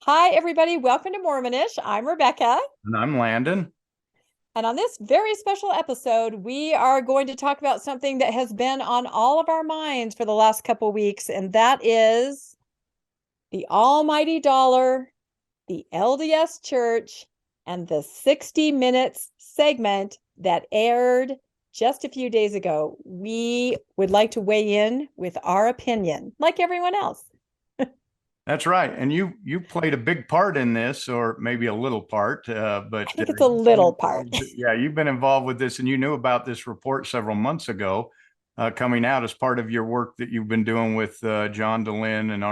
Hi, everybody. Welcome to Mormonish. I'm Rebecca. And I'm Landon. And on this very special episode, we are going to talk about something that has been on all of our minds for the last couple weeks, and that is the almighty dollar, the LDS Church, and the 60 Minutes segment that aired just a few days ago. We would like to weigh in with our opinion, like everyone else. That's right. And you played a big part in this, or maybe a little part, but I think it's a little part. yeah, you've been involved with this, and you knew about this report several months ago, coming out as part of your work that you've been doing with John DeLynn and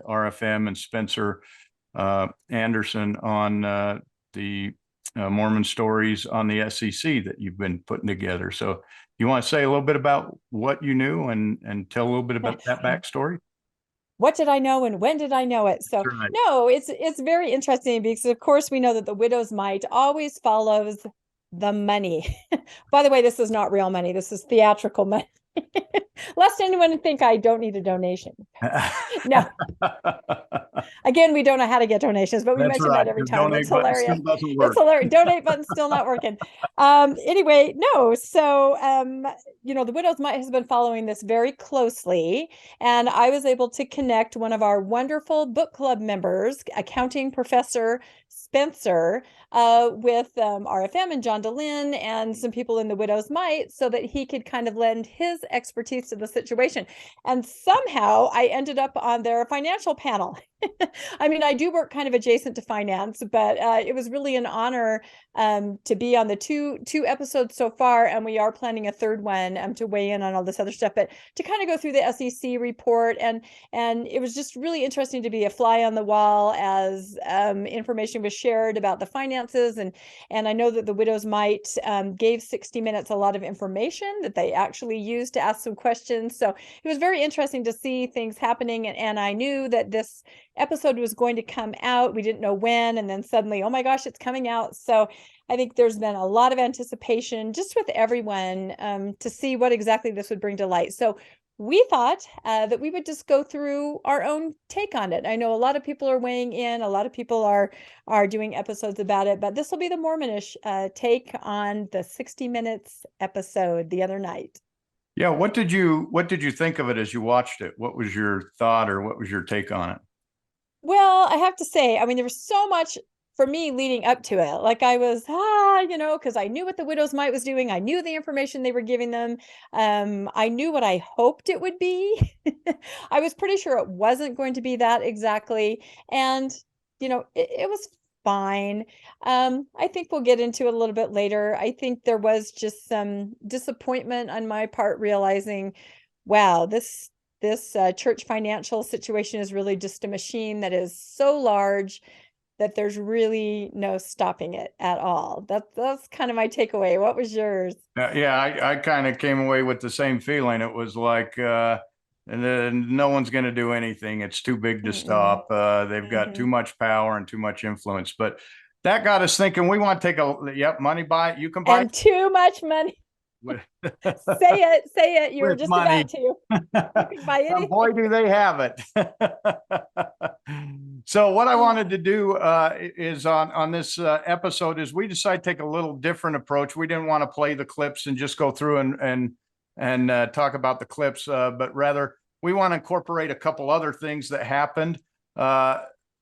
RFM and Spencer Anderson on the Mormon stories on the SEC that you've been putting together. So, you want to say a little bit about what you knew and tell a little bit about that backstory? What did I know and when did I know it? So That's right. no, it's very interesting because of course we know that the widow's mite always follows the money. By the way, this is not real money. This is theatrical money. Lest anyone think I don't need a donation. No, again, we don't know how to get donations, but we That's mention right. that every The time. It's donate button hilarious. still doesn't It's work. hilarious. Donate button still not working. Anyway, no. So, the Widow's Mite has been following this very closely, and I was able to connect one of our wonderful book club members, accounting professor Spencer, with RFM and John DeLynn and some people in the Widow's Mite, so that he could kind of lend his expertise to the situation. And somehow I ended up on their financial panel. I mean, I do work kind of adjacent to finance, but it was really an honor to be on the two episodes so far, and we are planning a third one to weigh in on all this other stuff. But to kind of go through the SEC report, and it was just really interesting to be a fly on the wall as information was shared about the finances, and I know that the Widow's Mite gave 60 Minutes a lot of information that they actually used to ask some questions. So it was very interesting to see things happening, and I knew that this episode was going to come out. We didn't know when, and then suddenly, oh my gosh, it's coming out. So I think there's been a lot of anticipation just with everyone to see what exactly this would bring to light. So we thought that we would just go through our own take on it. I know a lot of people are weighing in, a lot of people are doing episodes about it, but this will be the Mormonish take on the 60 Minutes episode the other night. Yeah, what did you think of it as you watched it? What was your thought, or what was your take on it? Well, I have to say, I mean, there was so much for me leading up to it. Like I was, because I knew what the Widow's Mite was doing. I knew the information they were giving them. I knew what I hoped it would be. I was pretty sure it wasn't going to be that exactly. And, it was fine. I think we'll get into it a little bit later. I think there was just some disappointment on my part, realizing, wow, this church financial situation is really just a machine that is so large that there's really no stopping it at all. That's kind of my takeaway. What was yours? Yeah, I kind of came away with the same feeling. It was like, no one's going to do anything. It's too big to Mm-mm. stop. They've got too Mm-hmm. much power and too much influence. But that got us thinking. We want to take yep, money buy it. You can buy it And too much money. with, Say it. You were with just about money. to. You can buy anything. Boy, do they have it. So what I wanted to do is on this episode is we decided to take a little different approach. We didn't want to play the clips and just go through and talk about the clips, but rather we want to incorporate a couple other things that happened uh,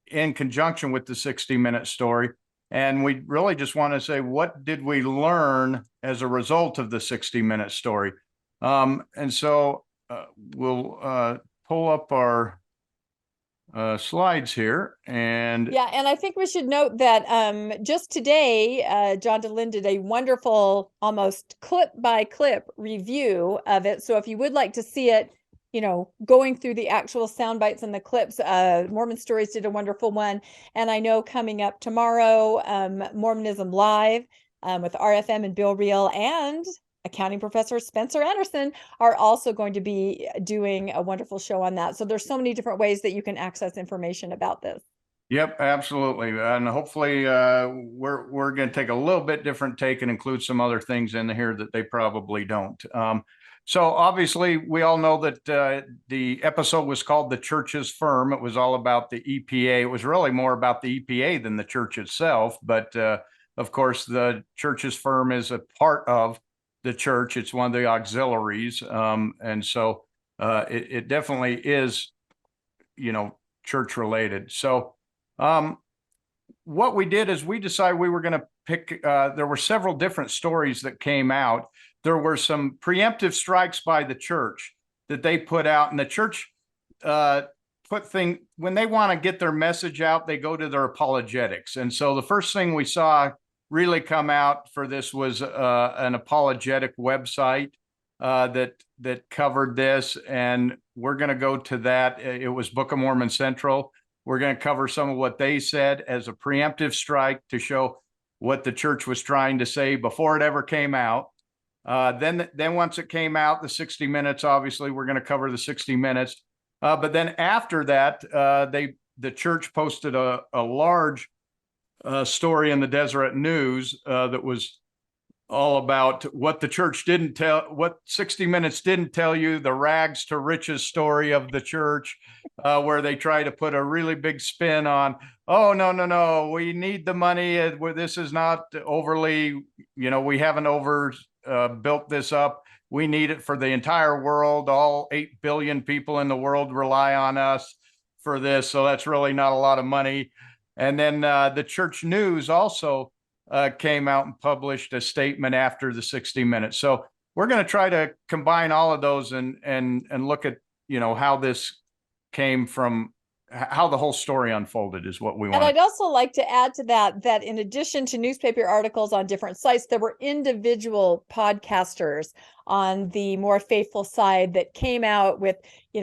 in conjunction with the 60-minute story. And we really just want to say, what did we learn as a result of the 60-minute story? And so we'll pull up our slides here. And Yeah, and I think we should note that just today, John DeLynn did a wonderful, almost clip by clip review of it. So if you would like to see it, going through the actual sound bites and the clips, Mormon Stories did a wonderful one. And I know coming up tomorrow, Mormonism Live with RFM and Bill Reel and accounting professor Spencer Anderson are also going to be doing a wonderful show on that. So there's so many different ways that you can access information about this. yep, absolutely. And hopefully we're going to take a little bit different take and include some other things in here that they probably don't. So obviously, we all know that the episode was called "The Church's Firm." It was all about the EPA. It was really more about the EPA than the church itself. But of course, the church's firm is a part of the church. It's one of the auxiliaries, and so it definitely is, church related. So what we did is we decided we were going to pick. There were several different stories that came out. There were some preemptive strikes by the church that they put out, and the church when they want to get their message out, they go to their apologetics. And so the first thing we saw really come out for this was an apologetic website that covered this, and we're going to go to that. It was Book of Mormon Central. We're going to cover some of what they said as a preemptive strike to show what the church was trying to say before it ever came out. Then once it came out, the 60 Minutes, obviously, we're going to cover the 60 Minutes. But then after that, the church posted a large story in the Deseret News that was all about what the church didn't tell, what 60 Minutes didn't tell you, the rags to riches story of the church, where they try to put a really big spin on, oh, no, we need the money. This is not overly, we haven't built this up. We need it for the entire world. All 8 billion people in the world rely on us for this. So that's really not a lot of money. And then the church news also came out and published a statement after the 60 Minutes. So we're going to try to combine all of those and look at, how this came from, how the whole story unfolded is what we want. And I'd also like to add to that in addition to newspaper articles on different sites, there were individual podcasters on the more faithful side that came out with,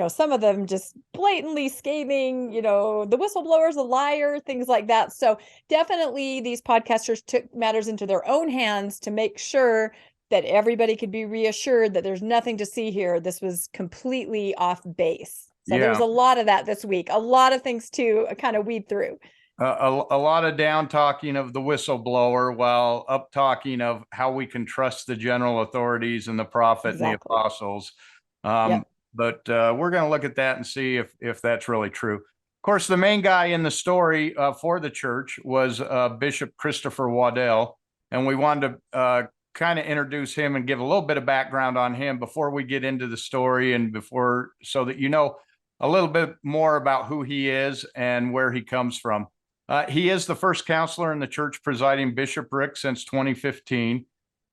some of them just blatantly scathing, the whistleblower's a liar, things like that. So definitely these podcasters took matters into their own hands to make sure that everybody could be reassured that there's nothing to see here. This was completely off base. So there was a lot of that this week, a lot of things to kind of weed through. A lot of down talking of the whistleblower while up talking of how we can trust the general authorities and the prophet and the apostles. But we're going to look at that and see if that's really true. Of course, the main guy in the story for the church was Bishop Christopher Waddell, and we wanted to kind of introduce him and give a little bit of background on him before we get into the story, and so that a little bit more about who he is and where he comes from. He is the first counselor in the church presiding bishopric since 2015.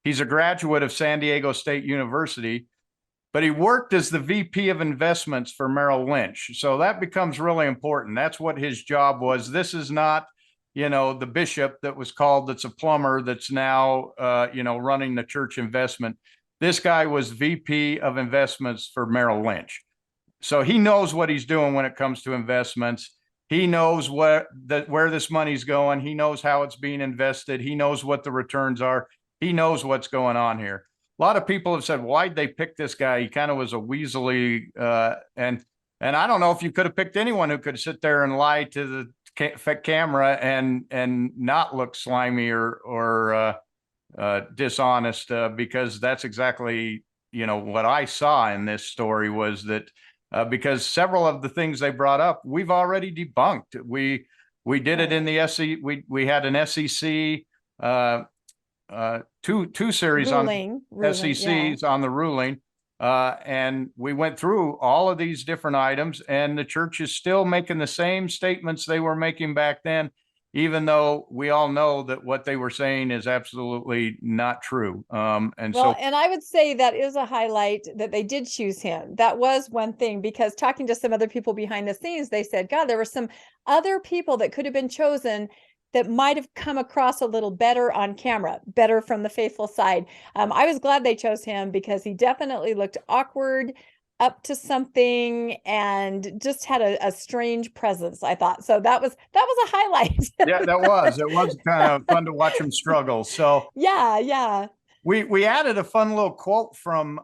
He's a graduate of San Diego State University, but he worked as the VP of investments for Merrill Lynch. So that becomes really important. That's what his job was. This is not, the bishop that was called, that's a plumber, that's now, running the church investment. This guy was VP of investments for Merrill Lynch. So he knows what he's doing when it comes to investments. He knows where this money's going. He knows how it's being invested. He knows what the returns are. He knows what's going on here. A lot of people have said, why'd they pick this guy? He kind of was a weaselly, and I don't know if you could have picked anyone who could sit there and lie to the camera and not look slimy or dishonest, because that's exactly, what I saw in this story was that because several of the things they brought up, we've already debunked. We did it in the SEC. We had an SEC two series ruling, on SECs on the ruling, and we went through all of these different items, and the church is still making the same statements they were making back then, even though we all know that what they were saying is absolutely not true. And I would say that is a highlight that they did choose him. That was one thing, because talking to some other people behind the scenes, they said, God, there were some other people that could have been chosen that might have come across a little better on camera, better from the faithful side. I was glad they chose him because he definitely looked awkward, up to something, and just had a strange presence, I thought. So that was a highlight. Yeah, that was. It was kind of fun to watch him struggle. So yeah. We added a fun little quote from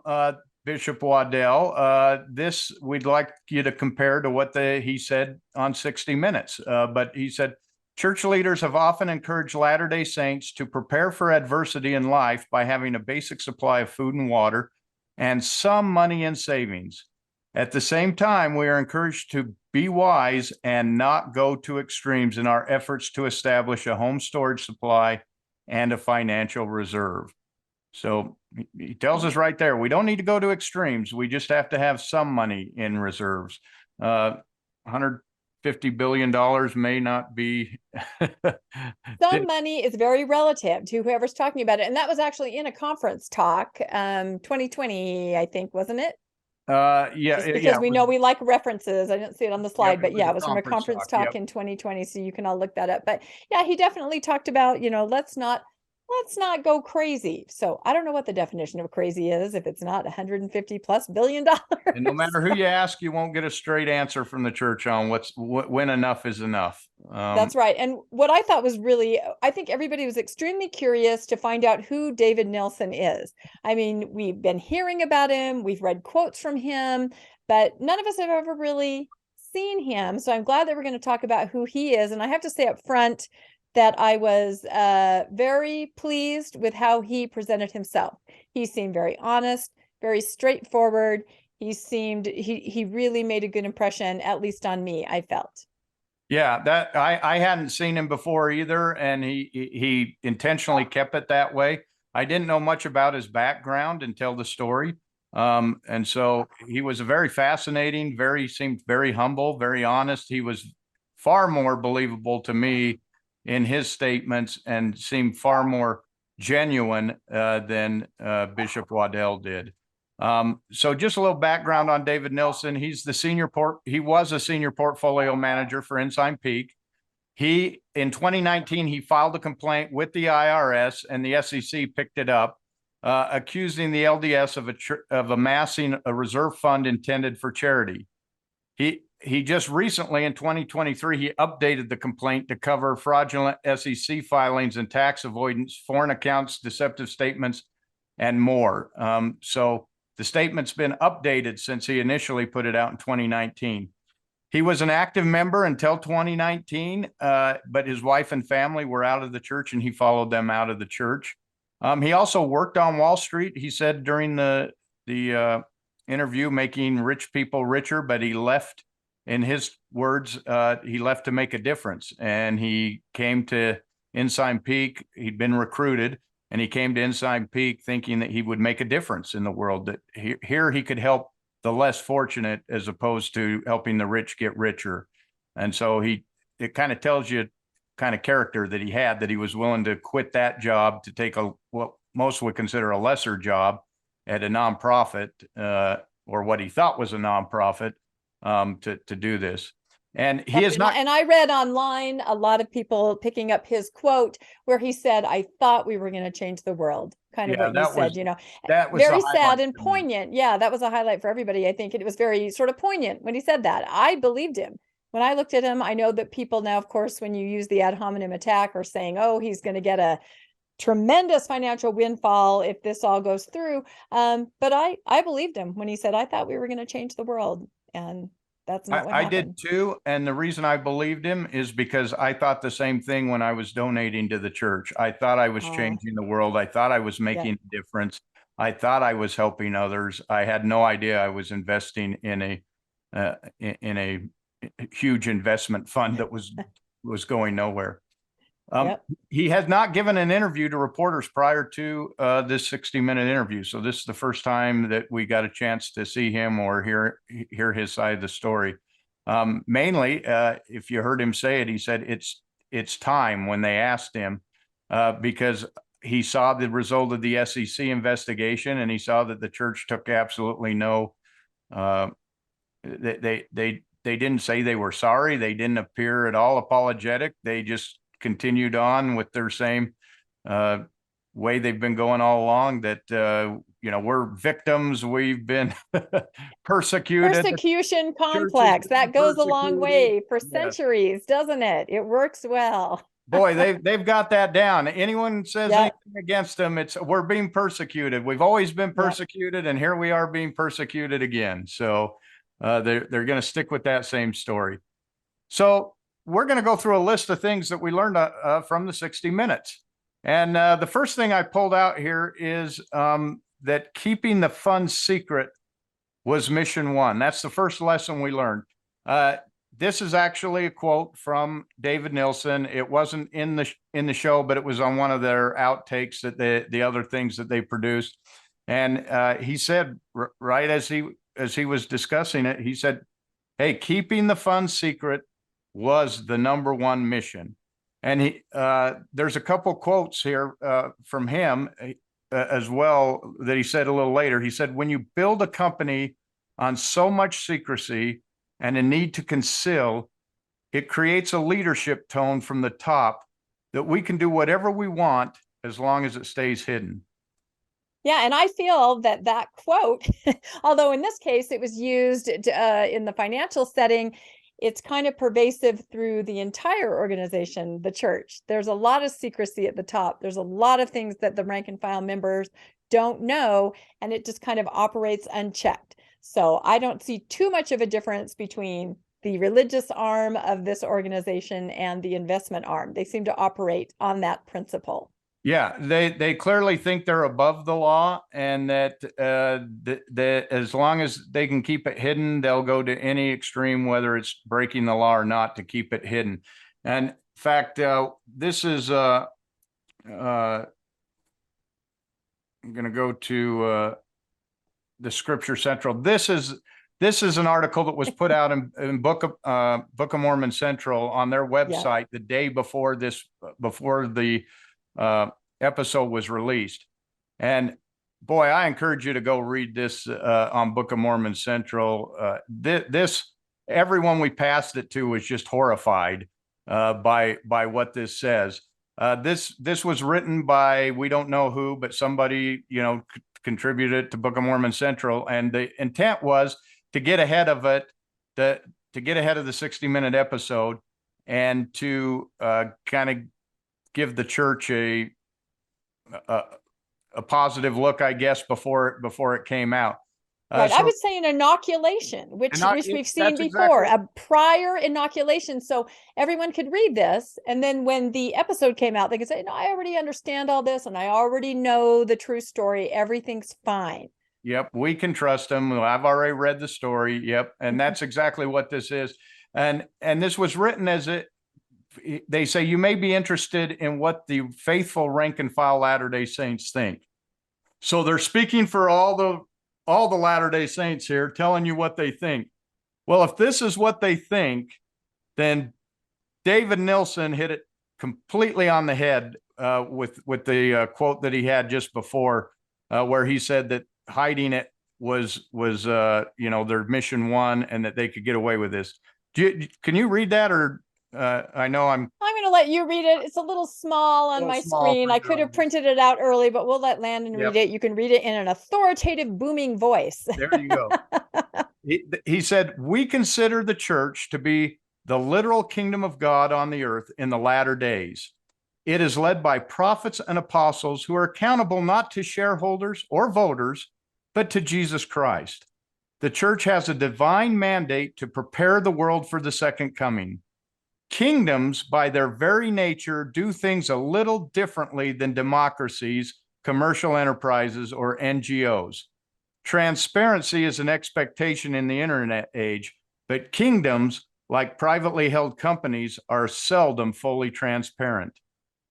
Bishop Waddell. This we'd like you to compare to what he said on 60 Minutes. But he said, church leaders have often encouraged Latter-day Saints to prepare for adversity in life by having a basic supply of food and water. and some money in savings. At the same time, we are encouraged to be wise and not go to extremes in our efforts to establish a home storage supply and a financial reserve. So he tells us right there, we don't need to go to extremes. We just have to have some money in reserves. $150 billion may not be. Some money is very relative to whoever's talking about it. And that was actually in a conference talk, 2020, I think, wasn't it? Yeah, Just because we know we like references. I didn't see it on the slide, but yeah, a it was from a conference talk. talk in 2020. So you can all look that up. But yeah, he definitely talked about, let's not go crazy. So I don't know what the definition of crazy is if it's not 150 plus billion dollars. And no matter who you ask, you won't get a straight answer from the church on when enough is enough. That's right. And what I thought was really, I think everybody was extremely curious to find out who David Nelson is. I mean, we've been hearing about him, we've read quotes from him, but none of us have ever really seen him. So I'm glad that we're going to talk about who he is. And I have to say up front that I was very pleased with how he presented himself. He seemed very honest, very straightforward. He really made a good impression, at least on me, I felt. Yeah, that I hadn't seen him before either, and he intentionally kept it that way. I didn't know much about his background until the story. And so he was a very fascinating, seemed very humble, very honest. He was far more believable to me in his statements and seemed far more genuine than Bishop Waddell did. So just a little background on David Nelson. He was a senior portfolio manager for Ensign Peak. In 2019, he filed a complaint with the IRS, and the SEC picked it up, accusing the LDS of amassing a reserve fund intended for charity. He just recently, in 2023, he updated the complaint to cover fraudulent SEC filings and tax avoidance, foreign accounts, deceptive statements, and more. So the statement's been updated since he initially put it out in 2019. He was an active member until 2019, but his wife and family were out of the church, and he followed them out of the church. He also worked on Wall Street. He said during the interview, making rich people richer, but he left. In his words, he left to make a difference, and he came to Ensign Peak. He'd been recruited, and he came to Ensign Peak thinking that he would make a difference in the world, that here he could help the less fortunate as opposed to helping the rich get richer. And so it kind of tells you kind of character that he had, that he was willing to quit that job to take what most would consider a lesser job at a nonprofit, or what he thought was a nonprofit, to do this. And he is not. And I read online a lot of people picking up his quote where he said, "I thought we were going to change the world." Kind of what you said, that was very sad and poignant. Yeah, that was a highlight for everybody. I think it was very sort of poignant when he said that. I believed him. When I looked at him, I know that people now, of course, when you use the ad hominem attack, are saying, "Oh, he's going to get a tremendous financial windfall if this all goes through." But I believed him when he said, "I thought we were going to change the world," and that's not what happened. I did too. And the reason I believed him is because I thought the same thing when I was donating to the church. I thought I was changing the world. I thought I was making a difference. I thought I was helping others. I had no idea I was investing in a huge investment fund that was going nowhere. He has not given an interview to reporters prior to this 60-minute interview. So this is the first time that we got a chance to see him or hear his side of the story. Mainly, if you heard him say it, he said it's time when they asked him, because he saw the result of the SEC investigation, and he saw that the church took absolutely no. They didn't say they were sorry. They didn't appear at all apologetic. They just continued on with their same way they've been going all along, that we're victims, we've been persecuted. Persecution complex, that goes a long way for centuries, doesn't it? It works well. Boy, they've got that down. Anyone says anything against them, we're being persecuted. We've always been persecuted, and here we are being persecuted again. So they're going to stick with that same story. So we're going to go through a list of things that we learned from the 60 Minutes. And the first thing I pulled out here is that keeping the funds secret was mission one. That's the first lesson we learned. This is actually a quote from David Nilsson. It wasn't in the show, but it was on one of their outtakes, that the other things that they produced. And he said, right as he was discussing it, he said, "Hey, keeping the funds secret was the number one mission." And there's a couple quotes here from him as well that he said a little later. He said, "When you build a company on so much secrecy and a need to conceal, it creates a leadership tone from the top that we can do whatever we want as long as it stays hidden." Yeah, and I feel that quote, although in this case it was used in the financial setting, it's kind of pervasive through the entire organization, the church. There's a lot of secrecy at the top. There's a lot of things that the rank and file members don't know, and it just kind of operates unchecked. So I don't see too much of a difference between the religious arm of this organization and the investment arm. They seem to operate on that principle. Yeah, they clearly think they're above the law, and that as long as they can keep it hidden, they'll go to any extreme, whether it's breaking the law or not, to keep it hidden. And in fact, this is I'm going to go to the Scripture Central. This is an article that was put out in Book of Mormon Central on their website the day before the episode was released. And boy, I encourage you to go read this on Book of Mormon Central. Everyone we passed it to was just horrified by what this says. This was written by, we don't know who, but somebody, contributed to Book of Mormon Central. And the intent was to get ahead of it, to get ahead of the 60-minute episode, and to kind of give the church a positive look, I guess, before it came out. Right. I would say an inoculation, which we've seen before, a prior inoculation. So everyone could read this. And then when the episode came out, they could say, "No, I already understand all this, and I already know the true story. Everything's fine." Yep. We can trust them. I've already read the story. Yep. And that's exactly what this is. And this was written as they say, you may be interested in what the faithful rank and file Latter-day Saints think. So they're speaking for all the Latter-day Saints here, telling you what they think. Well, if this is what they think, then David Nilsson hit it completely on the head with the quote that he had just before, where he said that hiding it was their mission one, and that they could get away with this. Can you read that, or I know I'm going to let you read it. It's a little small on my screen. I could have printed it out early, but we'll let Landon read it. You can read it in an authoritative, booming voice. There you go. He said, "We consider the church to be the literal kingdom of God on the earth in the latter days. It is led by prophets and apostles who are accountable not to shareholders or voters, but to Jesus Christ. The church has a divine mandate to prepare the world for the second coming. Kingdoms, by their very nature, do things a little differently than democracies, commercial enterprises, or NGOs. Transparency is an expectation in the internet age, but kingdoms, like privately held companies, are seldom fully transparent.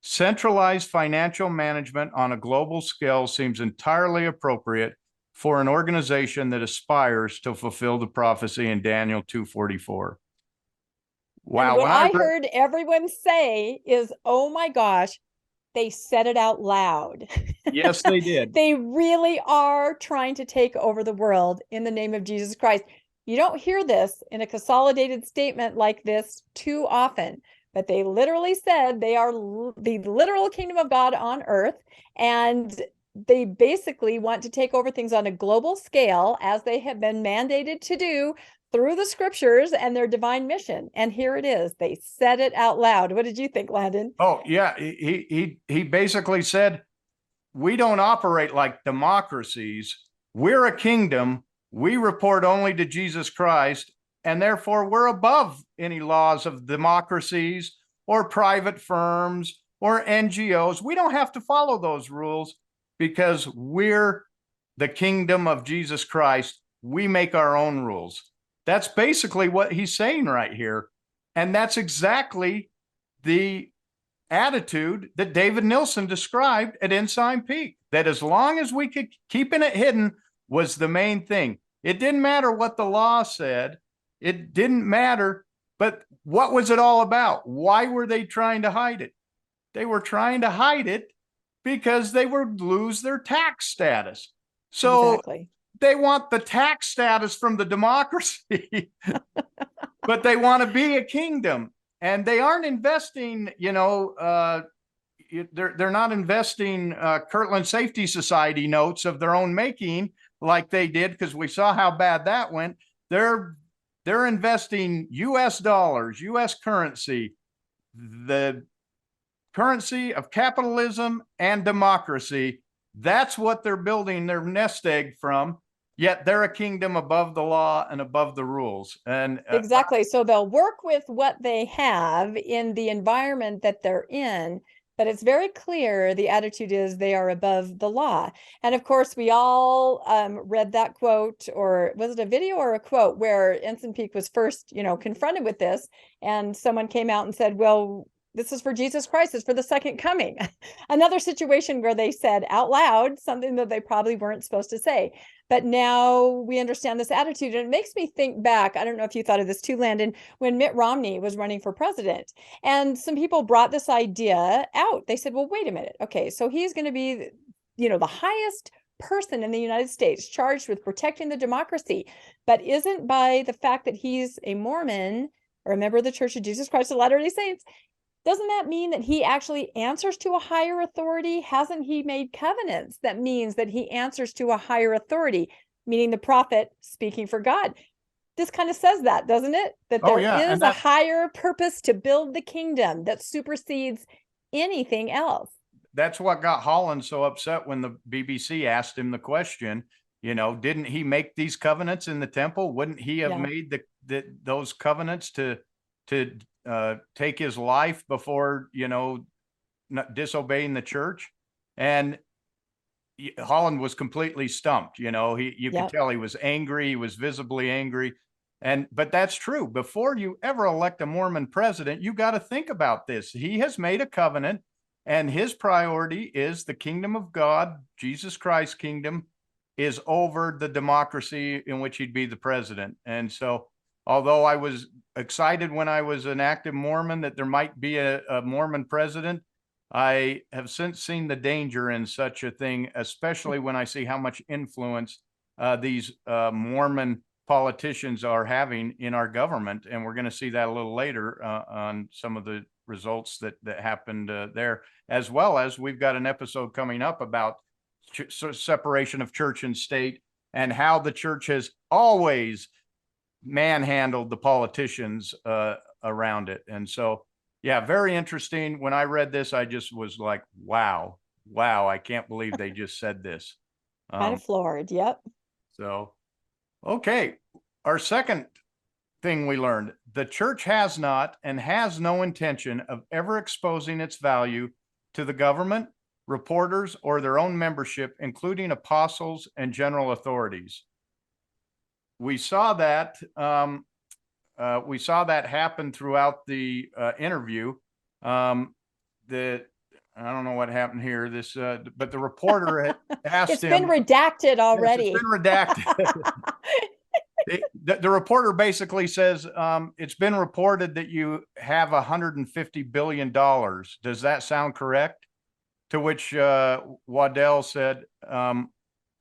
Centralized financial management on a global scale seems entirely appropriate for an organization that aspires to fulfill the prophecy in Daniel 2:44. Wow. And what I heard everyone say is, "Oh my gosh, they said it out loud." Yes, they did. They really are trying to take over the world in the name of Jesus Christ. You don't hear this in a consolidated statement like this too often, but they literally said they are the literal kingdom of God on earth, and they basically want to take over things on a global scale, as they have been mandated to do through the scriptures and their divine mission. And here it is. They said it out loud. What did you think, Landon? Oh, yeah. He basically said, we don't operate like democracies. We're a kingdom. We report only to Jesus Christ, and therefore we're above any laws of democracies or private firms or NGOs. We don't have to follow those rules because we're the kingdom of Jesus Christ, we make our own rules. That's basically what he's saying right here. And that's exactly the attitude that David Nilsson described at Ensign Peak, that as long as we could keeping it hidden was the main thing. It didn't matter what the law said. It didn't matter. But what was it all about? Why were they trying to hide it? They were trying to hide it because they would lose their tax status. So Exactly. they want the tax status from the democracy, but they want to be a kingdom. And they aren't investing, they're not investing Kirtland Safety Society notes of their own making like they did, because we saw how bad that went. They're investing US dollars, US currency, the currency of capitalism and democracy. That's what they're building their nest egg from. Yet they're a kingdom above the law and above the rules. And exactly. So they'll work with what they have in the environment that they're in, but it's very clear the attitude is they are above the law. And of course, we all read that quote, or was it a video or a quote, where Ensign Peak was first, confronted with this, and someone came out and said, well, this is for Jesus Christ, it's for the second coming. Another situation where they said out loud something that they probably weren't supposed to say. But now we understand this attitude. And it makes me think back. I don't know if you thought of this too, Landon, when Mitt Romney was running for president. And some people brought this idea out. They said, well, wait a minute. Okay, so he's going to be, the highest person in the United States charged with protecting the democracy, but isn't by the fact that he's a Mormon or a member of the Church of Jesus Christ of Latter-day Saints, doesn't that mean that he actually answers to a higher authority? Hasn't he made covenants that means that he answers to a higher authority, meaning the prophet speaking for God? This kind of says that, doesn't it? That there is a higher purpose to build the kingdom that supersedes anything else. That's what got Holland so upset when the BBC asked him the question, didn't he make these covenants in the temple? Wouldn't he have made those covenants to take his life before, not disobeying the church? And Holland was completely stumped. You could tell he was angry. He was visibly angry. But that's true. Before you ever elect a Mormon president, you got to think about this. He has made a covenant, and his priority is the kingdom of God. Jesus Christ's kingdom is over the democracy in which he'd be the president. And so, although I was excited when I was an active Mormon that there might be a Mormon president, I have since seen the danger in such a thing, especially when I see how much influence these Mormon politicians are having in our government. And we're going to see that a little later on some of the results that happened there, as well as we've got an episode coming up about separation of church and state and how the church has always manhandled the politicians around it. And so, yeah, very interesting. When I read this, I just was like, wow, I can't believe they just said this. Kind of floored. Yep. So, okay. Our second thing we learned, the church has not and has no intention of ever exposing its value to the government, reporters, or their own membership, including apostles and general authorities. We saw that happen throughout the interview. I don't know what happened here. But the reporter asked him. It's been redacted already. Yes, it's been redacted. The reporter basically says, it's been reported that you have $150 billion. Does that sound correct? To which Waddell said,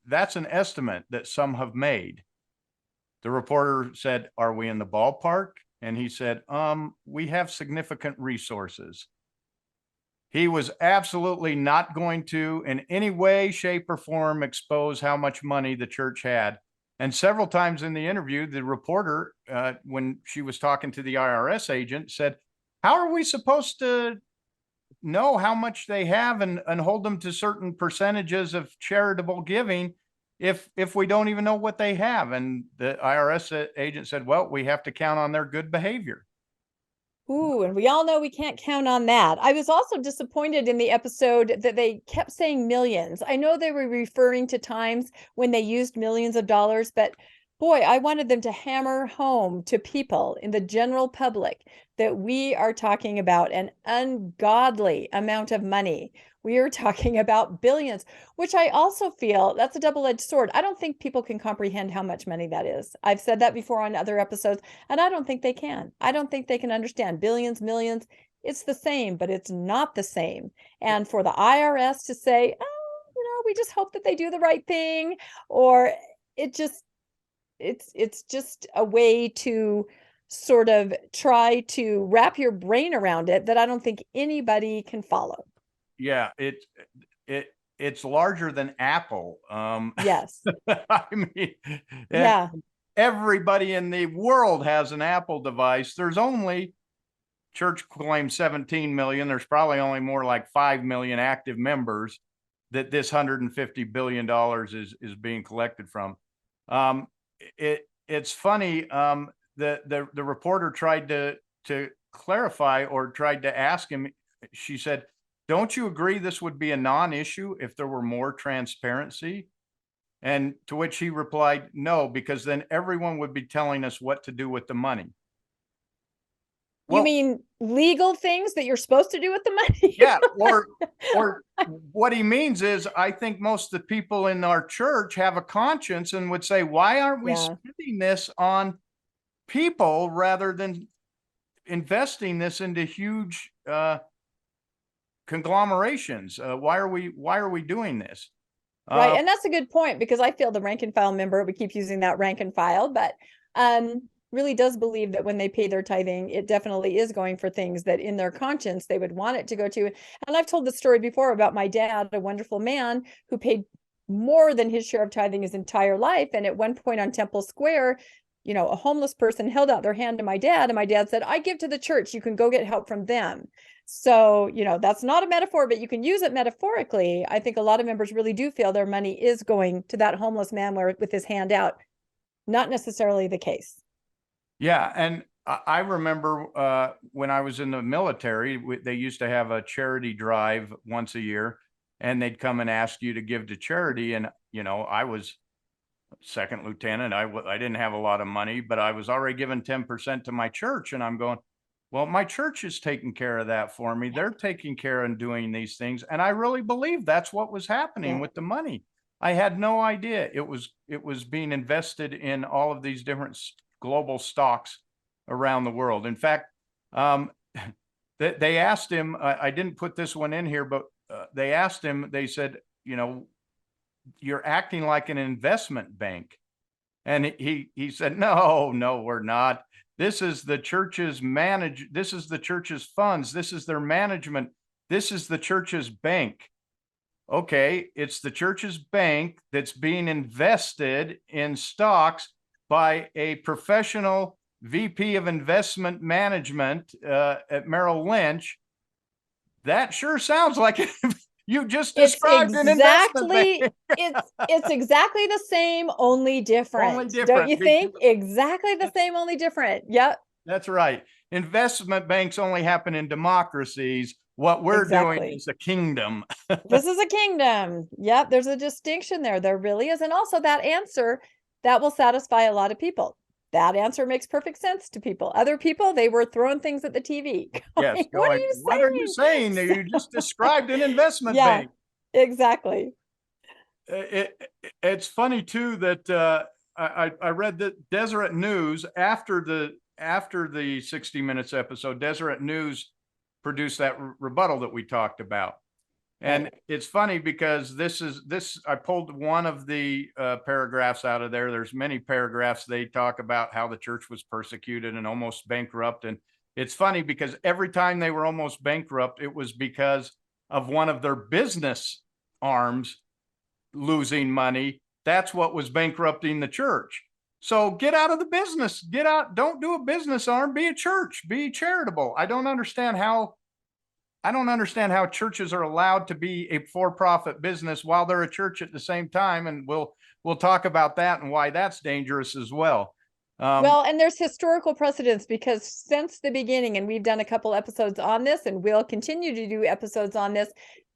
that's an estimate that some have made. The reporter said, are we in the ballpark? And he said, we have significant resources. He was absolutely not going to, in any way, shape, or form, expose how much money the church had. And several times in the interview, the reporter, when she was talking to the IRS agent, said, how are we supposed to know how much they have and hold them to certain percentages of charitable giving if we don't even know what they have? And the IRS agent said, well, we have to count on their good behavior. Ooh, and we all know we can't count on that. I was also disappointed in the episode that they kept saying millions. I know they were referring to times when they used millions of dollars, but boy, I wanted them to hammer home to people in the general public that we are talking about an ungodly amount of money. We are talking about billions, which I also feel that's a double-edged sword. I don't think people can comprehend how much money that is. I've said that before on other episodes. And I don't think they can. I don't think they can understand billions, millions. It's the same, but it's not the same. And for the IRS to say, oh, we just hope that they do the right thing, or it just it's just a way to sort of try to wrap your brain around it that I don't think anybody can follow. Yeah, it it's larger than Apple. Yes. I mean, and Yeah. everybody in the world has an Apple device. There's only church claims 17 million. There's probably only more like 5 million active members that this $150 billion is being collected from. Um, it's funny. The reporter tried to clarify or tried to ask him. She said, "Don't you agree this would be a non-issue if there were more transparency?" And to which he replied, "No, because then everyone would be telling us what to do with the money." You Well, mean legal things that you're supposed to do with the money? yeah, or what he means is, I think most of the people in our church have a conscience and would say, why aren't we Yeah. spending this on people rather than investing this into huge conglomerations? Why are we doing this? Right. Uh, And that's a good point because I feel the rank and file member, we keep using that rank and file, but really does believe that when they pay their tithing, it definitely is going for things that in their conscience they would want it to go to. And I've told the story before about my dad, a wonderful man who paid more than his share of tithing his entire life. And at one point on Temple Square, a homeless person held out their hand to my dad, and my dad said, I give to the church. You can go get help from them. So, that's not a metaphor, but you can use it metaphorically. I think a lot of members really do feel their money is going to that homeless man with his hand out. Not necessarily the case. yeah, and I remember when I was in the military, they used to have a charity drive once a year, and they'd come and ask you to give to charity. And I was second lieutenant. I didn't have a lot of money, but I was already giving 10% to my church, and I'm going, well, my church is taking care of that for me. They're taking care and doing these things, and I really believe that's what was happening Yeah. with the money. I had no idea it was being invested in all of these different global stocks around the world. In fact, they asked him. I didn't put this one in here, but they asked him. They said, you're acting like an investment bank. And he said, no, we're not. This is the church's this is the church's funds. This is their management. This is the church's bank. Okay, it's the church's bank that's being invested in stocks by a professional VP of investment management at Merrill Lynch. That sure sounds like you just It's described an investment bank. it's exactly the same, only Only different. Don't different. you think? Exactly the same, only different. Yep. That's right. Investment banks only happen in democracies. What we're doing Exactly. is a kingdom. This is a kingdom. Yep, there's a distinction there. There really is. And also that answer that will satisfy a lot of people. That answer makes perfect sense to people. Other people, they were throwing things at the TV. Yes, What are going, you what are you saying? saying? You just described an investment Yeah, bank. exactly. It's funny too that I read that Deseret News after the 60 Minutes episode, Deseret News produced that rebuttal that we talked about. And Right. it's funny because I pulled one of the paragraphs out of there. There's many paragraphs. They talk about how the church was persecuted and almost bankrupt. And it's funny because every time they were almost bankrupt, it was because of one of their business arms losing money. That's what was bankrupting the church. So get out of the business. Get out. Don't do a business arm. Be a church. Be charitable. I don't understand how churches are allowed to be a for-profit business while they're a church at the same time. And we'll talk about that and why that's dangerous as well. Well, and there's historical precedents because since the beginning, and we've done a couple episodes on this, and we'll continue to do episodes on this,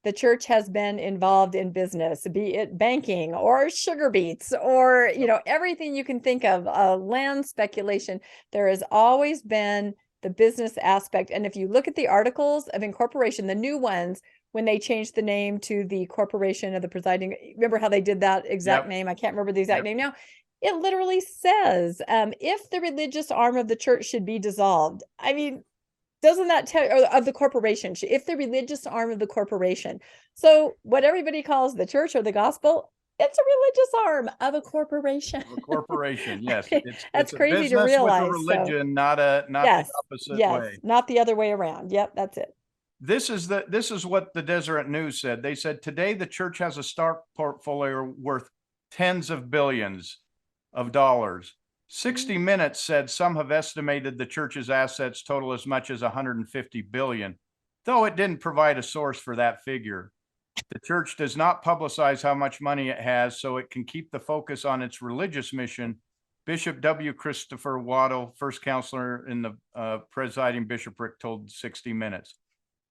the church has been involved in business, be it banking or sugar beets or, everything you can think of, land speculation. There has always been the business aspect. And if you look at the articles of incorporation, the new ones, when they changed the name to the corporation of the presiding, remember how they did that exact Yep. name? I can't remember the exact Yep. name now. It literally says, if the religious arm of the church should be dissolved. I mean, doesn't that tell, or of the corporation, if the religious arm of the corporation. So what everybody calls the church or the gospel, it's a religious arm of a corporation. A corporation, yes. That's It's a crazy to business with a realize. So religion, not the yes, opposite yes, way. not the other way around. Yep, that's it. This is what the Deseret News said. They said today the church has a stock portfolio worth tens of billions of dollars. 60 Minutes said some have estimated the church's assets total as much as 150 billion, though it didn't provide a source for that figure. The church does not publicize how much money it has so it can keep the focus on its religious mission. Bishop W. Christopher Waddle, first counselor in the presiding bishopric, told 60 Minutes.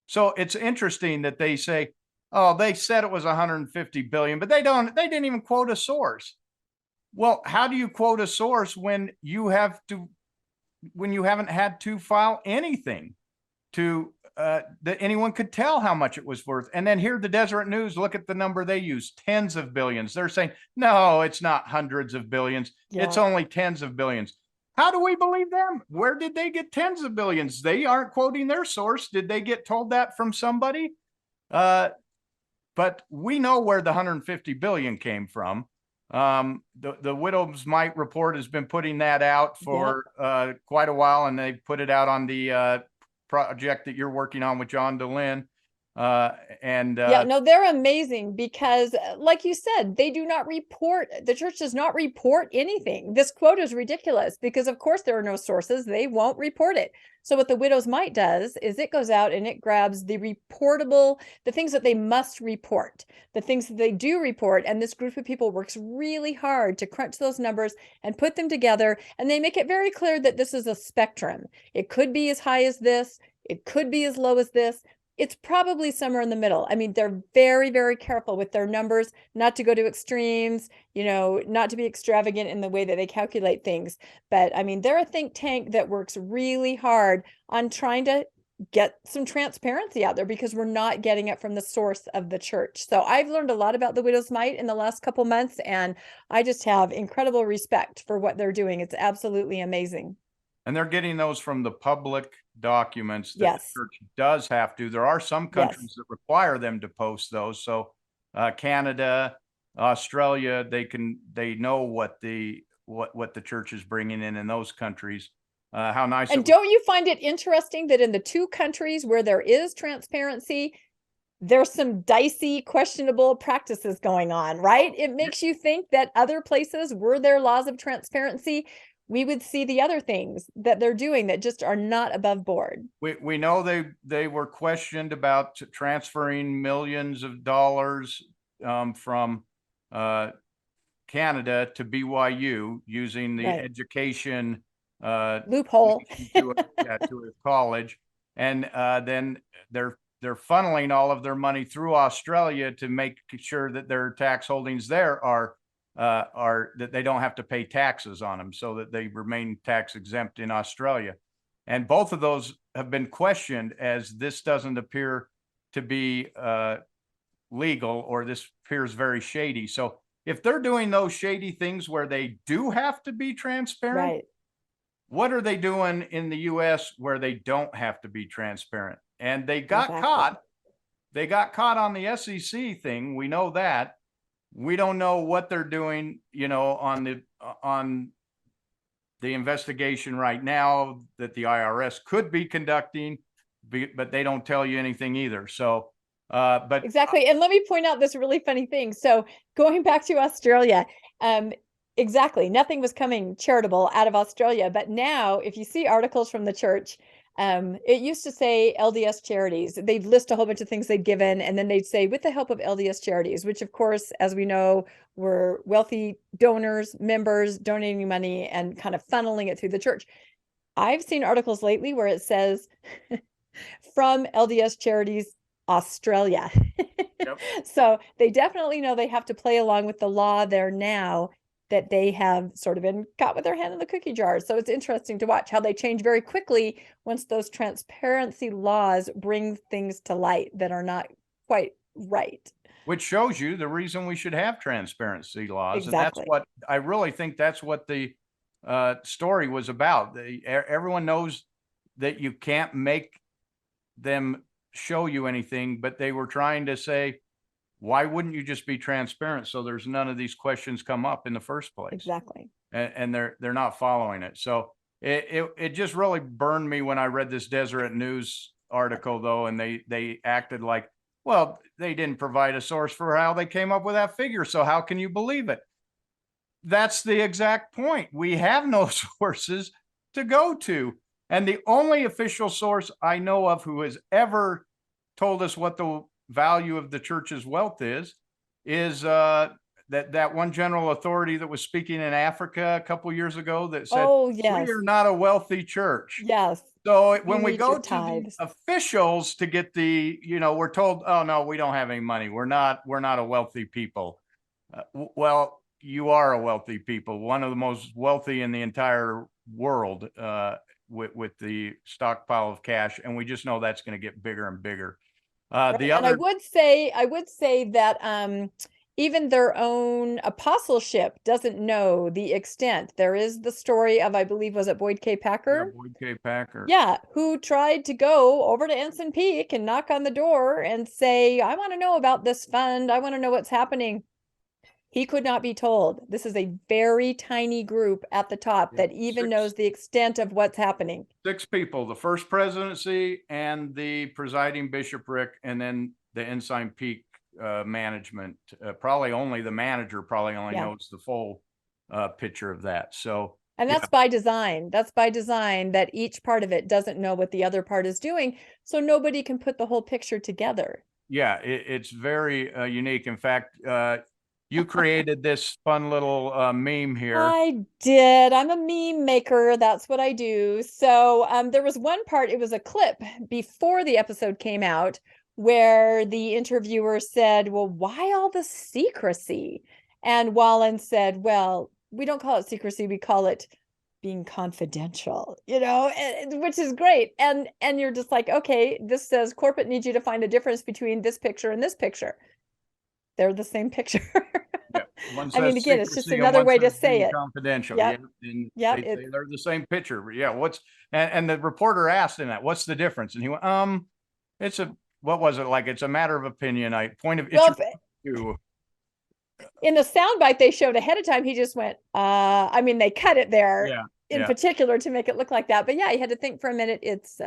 So it's interesting that they say, oh, they said it was 150 billion, but they didn't even quote a source. Well, how do you quote a source when you haven't had to file anything to that anyone could tell how much it was worth? And then here the Deseret News, look at the number they use, tens of billions. They're saying, no, it's not hundreds of billions. Yeah. It's only tens of billions. How do we believe them? Where did they get tens of billions? They aren't quoting their source. Did they get told that from somebody? But we know where the 150 billion came from. The Widow's Mite report has been putting that out for quite a while, and they put it out on the project that you're working on with John DeLynn. Yeah, no, they're amazing because, like you said, they do not report, the church does not report anything. This quote is ridiculous because, of course, there are no sources. They won't report it. So what the Widow's Mite does is it goes out and it grabs the reportable, the things that they must report, the things that they do report. And this group of people works really hard to crunch those numbers and put them together. And they make it very clear that this is a spectrum. It could be as high as this. It could be as low as this. It's probably somewhere in the middle. I mean, they're very, very careful with their numbers, not to go to extremes, not to be extravagant in the way that they calculate things. But I mean, they're a think tank that works really hard on trying to get some transparency out there because we're not getting it from the source of the church. So I've learned a lot about the Widow's Mite in the last couple months, and I just have incredible respect for what they're doing. It's absolutely amazing. And they're getting those from the public documents that yes. the church does have to. There are some countries that require them to post those. So Canada, Australia, they know what the church is bringing in those countries. How nice. And don't you find it interesting that in the two countries where there is transparency, there's some dicey, questionable practices going on, right? It makes you think that other places, were there laws of transparency, we would see the other things that they're doing that just are not above board. We know they were questioned about transferring millions of dollars from Canada to BYU using the education loophole to a college, and then they're funneling all of their money through Australia to make sure that their tax holdings there are that they don't have to pay taxes on them, so that they remain tax exempt in Australia. And both of those have been questioned, as this doesn't appear to be legal, or this appears very shady. So if they're doing those shady things where they do have to be transparent, what are they doing in the US where they don't have to be transparent? And they got caught. They got caught on the SEC thing. We know that. We don't know what they're doing, on the investigation right now that the IRS could be conducting, but they don't tell you anything either. So, but exactly. And let me point out this really funny thing. So going back to Australia, exactly, nothing was coming charitable out of Australia. But now, if you see articles from the church, It used to say LDS Charities. They'd list a whole bunch of things they'd given, and then they'd say, with the help of LDS Charities, which of course, as we know, were wealthy donors, members donating money and kind of funneling it through the church. I've seen articles lately where it says from LDS Charities Australia. Yep. So they definitely know they have to play along with the law there now, that they have sort of been caught with their hand in the cookie jar. So it's interesting to watch how they change very quickly once those transparency laws bring things to light that are not quite right. Which shows you the reason we should have transparency laws. And that's Exactly. what I really think that's what the story was about. Everyone knows that you can't make them show you anything, but they were trying to say, why wouldn't you just be transparent so there's none of these questions come up in the first place? Exactly. And they're not following it. So it just really burned me when I read this Deseret News article, though, and they acted like, well, they didn't provide a source for how they came up with that figure, so how can you believe it? That's the exact point. We have no sources to go to. And the only official source I know of who has ever told us what the value of the church's wealth is that one general authority that was speaking in Africa a couple years ago that said, Oh, we yes. are not a wealthy church. Yes. So We when we need your go to the tithes. officials to get we're told, oh no, we don't have any money. We're not a wealthy people. Well, you are a wealthy people, one of the most wealthy in the entire world, with the stockpile of cash. And we just know that's going to get bigger and bigger. Right. The And I other, would say that even their own apostleship doesn't know the extent. There is the story of, I believe, was it Boyd K. Packer? Boyd K. Packer. Yeah, who tried to go over to Ensign Peak and knock on the door and say, I want to know about this fund. I want to know what's happening. He could not be told. This is a very tiny group at the top Yeah, that even knows the extent of what's happening. 6 people: the first presidency and the presiding bishopric, and then the Ensign Peak management. Probably only the manager probably only Yeah. knows the full picture of that. So, And yeah, that's by design. That's by design, that each part of it doesn't know what the other part is doing. So nobody can put the whole picture together. yeah, it's very unique. In fact, you created this fun little meme here. I did. I'm a meme maker. That's what I do. So there was one part, it was a clip before the episode came out, where the interviewer said, well, why all the secrecy? And Wallen said, well, we don't call it secrecy, we call it being confidential, which is great. And you're just like, okay, this says corporate needs you to find a difference between this picture and this picture. They're the same picture. Yeah, one I mean, says again, it's just secrecy and another one way to says say being it. confidential. Yep. Yeah, and Yep. they say they're the same picture. Yeah, and the reporter asked him that, what's the difference? And he went, it's what was it like? It's a matter of opinion. Well, you. in the soundbite they showed ahead of time, he just went, I mean, they cut it there in particular to make it look like that. But yeah, you had to think for a minute. It's,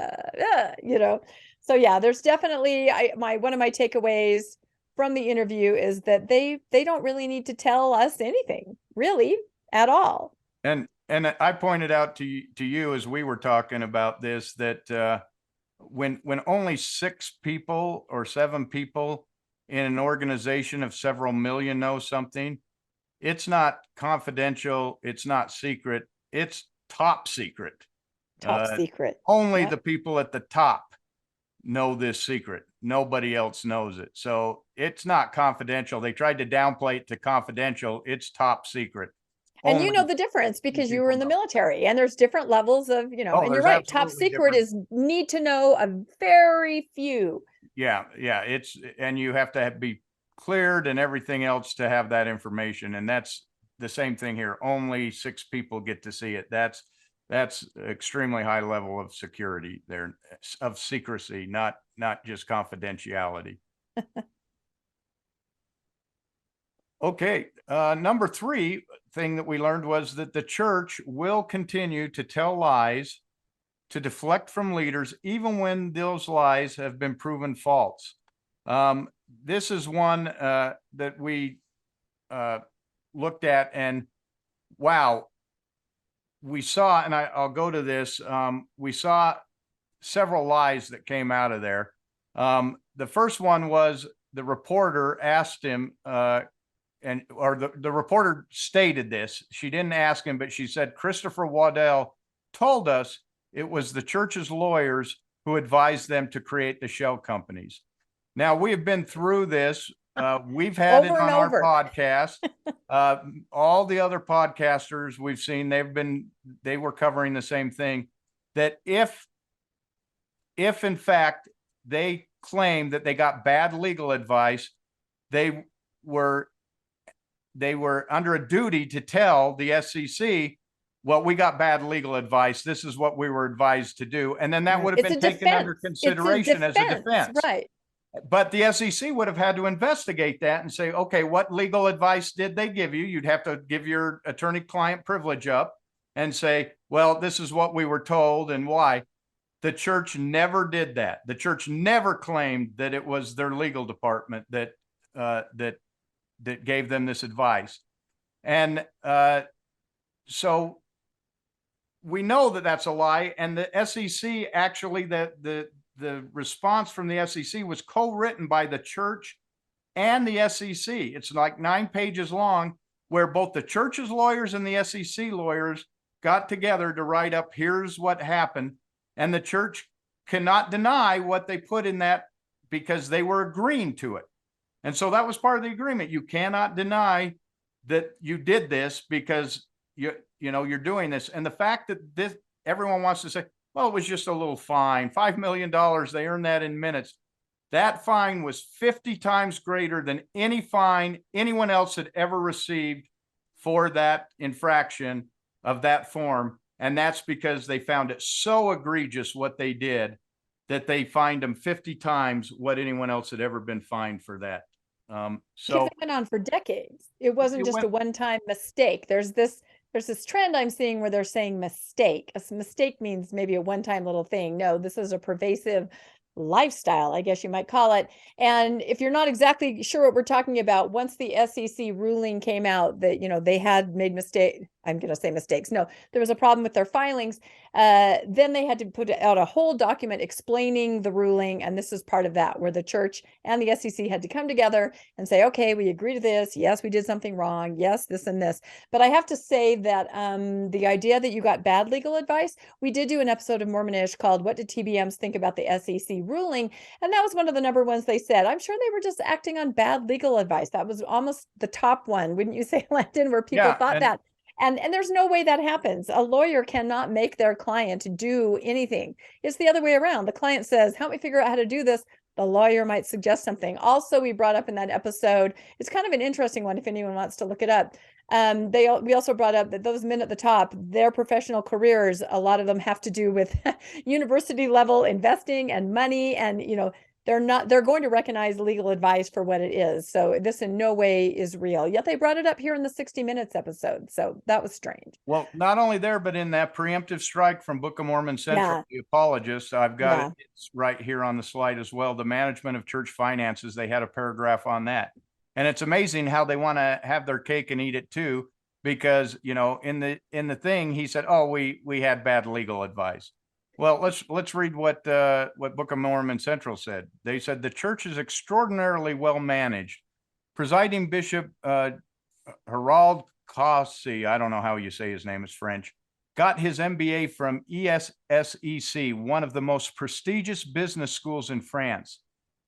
so yeah, there's definitely, one of my takeaways from the interview is that they don't really need to tell us anything really at all. And I pointed out to you as we were talking about this that when only 6 people or 7 people in an organization of several million know something, it's not confidential, it's not secret, it's top secret. Top secret. Only the people at the top know this secret. Nobody else knows it. So it's not confidential. They tried to downplay it to confidential. It's top secret. And Only you know the difference because you were in the know. military, and there's different levels of, Oh, and you're there's right. Top absolutely secret different. is need to know a very few. Yeah. And you have to be cleared and everything else to have that information. And that's the same thing here. Only 6 people get to see it. That's extremely high level of security there, of secrecy, not just confidentiality. Okay. Number 3 thing that we learned was that the church will continue to tell lies to deflect from leaders, even when those lies have been proven false. This is one that we looked at, and wow, we saw, and I'll go to this. We saw several lies that came out of there. The first one was the reporter asked him, the reporter stated this. She didn't ask him, but she said, Christopher Waddell told us it was the church's lawyers who advised them to create the shell companies. Now, we have been through this. We've had it Over and on our over. podcast. All the other podcasters we've seen, they were covering the same thing, that if in fact they claim that they got bad legal advice, they were under a duty to tell the SEC, well, we got bad legal advice. This is what we were advised to do. And then that Right. would have It's been a taken under defense. consideration as a defense. Right. But the SEC would have had to investigate that and say, okay, what legal advice did they give you? You'd have to give your attorney-client privilege up and say, well, this is what we were told and why. The church never did that. The church never claimed that it was their legal department that gave them this advice. And so we know that that's a lie. And the SEC actually, the response from the SEC was co-written by the church and the SEC. It's like 9 pages long, where both the church's lawyers and the SEC lawyers got together to write up, here's what happened. And the church cannot deny what they put in that because they were agreeing to it. And so that was part of the agreement. You cannot deny that you did this because you're doing this. And the fact that this, everyone wants to say, well, it was just a little fine, $5 million. They earned that in minutes. That fine was 50 times greater than any fine anyone else had ever received for that infraction of that form. And that's because they found it so egregious what they did that they fined them 50 times what anyone else had ever been fined for that. Because it went on for decades. It wasn't just a one-time mistake. There's this trend I'm seeing where they're saying mistake. A mistake means maybe a one-time little thing. No, this is a pervasive lifestyle, I guess you might call it. And if you're not exactly sure what we're talking about, once the SEC ruling came out that, they had made I'm going to say mistakes. No, there was a problem with their filings. Then they had to put out a whole document explaining the ruling. And this is part of that, where the church and the SEC had to come together and say, okay, we agree to this. Yes, we did something wrong. Yes, this and this. But I have to say that the idea that you got bad legal advice, we did do an episode of Mormonish called What Did TBMs Think About the SEC Ruling? And that was one of the number ones they said. I'm sure they were just acting on bad legal advice. That was almost the top one, wouldn't you say, Landon, where people thought that. And there's no way that happens. A lawyer cannot make their client do anything. It's the other way around. The client says, help me figure out how to do this. The lawyer might suggest something. Also, we brought up in that episode, it's kind of an interesting one if anyone wants to look it up. We also brought up that those men at the top, their professional careers, a lot of them have to do with university level investing and money. And, they're going to recognize legal advice for what it is. So this in no way is real. Yet they brought it up here in the 60 Minutes episode. So that was strange. Well, not only there, but in that preemptive strike from Book of Mormon Central, the apologist, I've got it. It's right here on the slide as well. The management of church finances, they had a paragraph on that. And it's amazing how they want to have their cake and eat it too, because, in the thing, he said, oh, we had bad legal advice. Well, let's read what Book of Mormon Central said. They said the church is extraordinarily well managed. Presiding Bishop Harald Kossi, I don't know how you say his name, it's French, got his MBA from ESSEC, one of the most prestigious business schools in France.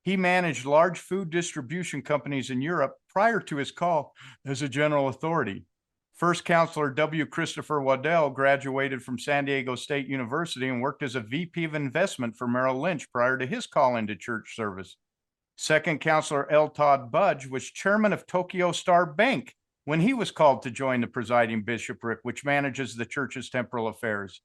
He managed large food distribution companies in Europe prior to his call as a general authority. First Counselor W. Christopher Waddell graduated from San Diego State University and worked as a VP of investment for Merrill Lynch prior to his call into church service. Second Counselor L. Todd Budge was chairman of Tokyo Star Bank when he was called to join the presiding bishopric, which manages the church's temporal affairs.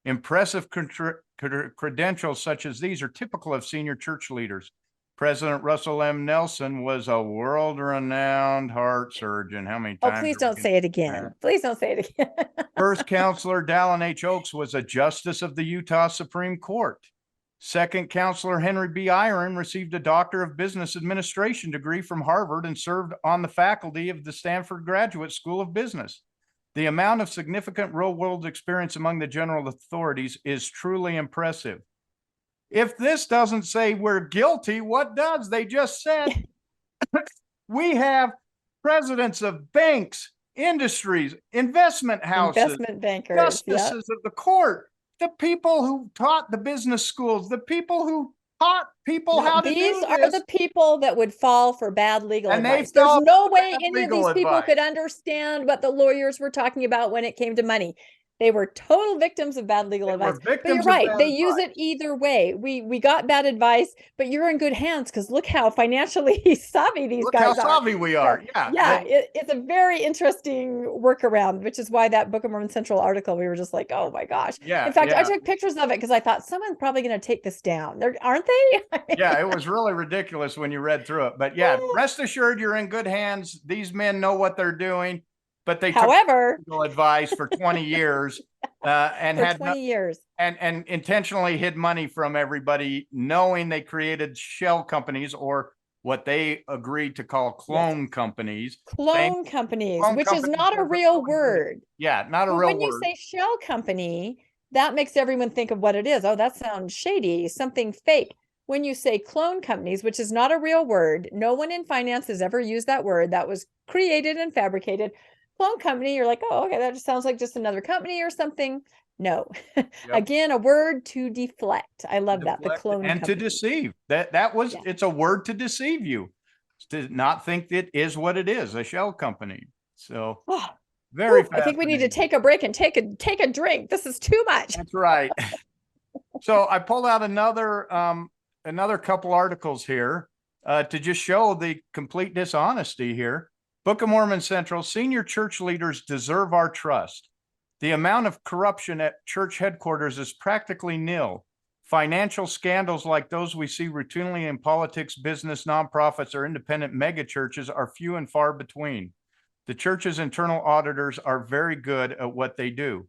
Impressive credentials such as these are typical of senior church leaders. President Russell M. Nelson was a world-renowned heart surgeon. How many times? Oh, please don't say it again. Please don't say it again. First Counselor Dallin H. Oaks was a justice of the Utah Supreme Court. Second Counselor Henry B. Iron received a Doctor of Business Administration degree from Harvard and served on the faculty of the Stanford Graduate School of Business. The amount of significant real-world experience among the general authorities is truly impressive. If this doesn't say we're guilty, what does? They just said we have presidents of banks, industries, investment houses, Investment bankers. Yeah. justices of the court, the people who taught the business schools, the people who taught people No, how to these do are this, the people that would fall for bad legal and they advice. There's fell no for way bad any of legal these people advice. could understand what the lawyers were talking about when it came to money. They were total victims of bad legal They advice. were But you're victims of right. bad They use advice. it either way. We got bad advice, but you're in good hands because look how financially savvy these Look how guys are. savvy we So are. Yeah, yeah, it's a very interesting workaround, which is why that Book of Mormon Central article, we were just like, oh my gosh. In yeah, fact, I yeah. took pictures of it because I thought someone's probably going to take this down. They're, aren't they? I mean, Yeah, it was really ridiculous when you read through it. But yeah, rest assured you're in good hands. These men know what they're doing, but they took however, legal advice for 20 years and for had no, 20 years. and intentionally hid money from everybody, knowing they created shell companies or what they agreed to call Yes. clone companies. Clone companies, Clone which is companies not a doesn't real really exist. word. Yeah, not a But real when you word. say shell company, that makes everyone think of what it is. Oh, that sounds shady, something fake. When you say clone companies, which is not a real word, no one in finance has ever used that word. That was created and fabricated. Clone company, you're like, oh, okay, that just sounds like just another company or something. No. Yep. Again, a word to deflect. I love that. The Deflect clone and to company. deceive. That was Yeah. it's a word to deceive you, to not think it is what it is, a shell company. So Oh, very whew, I think we need to fascinating. take a break and take a drink. This is too much. That's right. So I pulled out another couple articles here to just show the complete dishonesty here. Book of Mormon Central: senior church leaders deserve our trust. The amount of corruption at church headquarters is practically nil. Financial scandals like those we see routinely in politics, business, nonprofits, or independent megachurches are few and far between. The church's internal auditors are very good at what they do.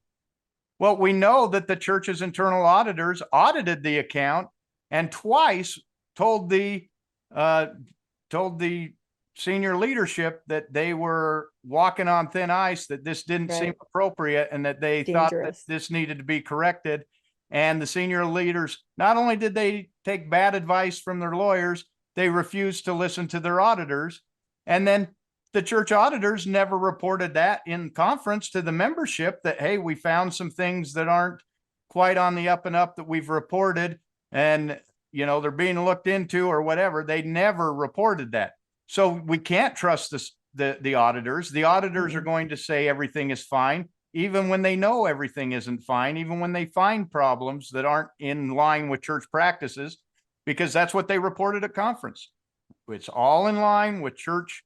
Well, we know that the church's internal auditors audited the account and twice told the uh, told the senior leadership that they were walking on thin ice, that this didn't seem Right. appropriate, and that they thought that Dangerous. this needed to be corrected. And the senior leaders, not only did they take bad advice from their lawyers, they refused to listen to their auditors. And then the church auditors never reported that in conference to the membership that, hey, we found some things that aren't quite on the up and up that we've reported, and they're being looked into or whatever. They never reported that. So we can't trust the auditors. The auditors are going to say everything is fine, even when they know everything isn't fine, even when they find problems that aren't in line with church practices, because that's what they reported at conference. It's all in line with church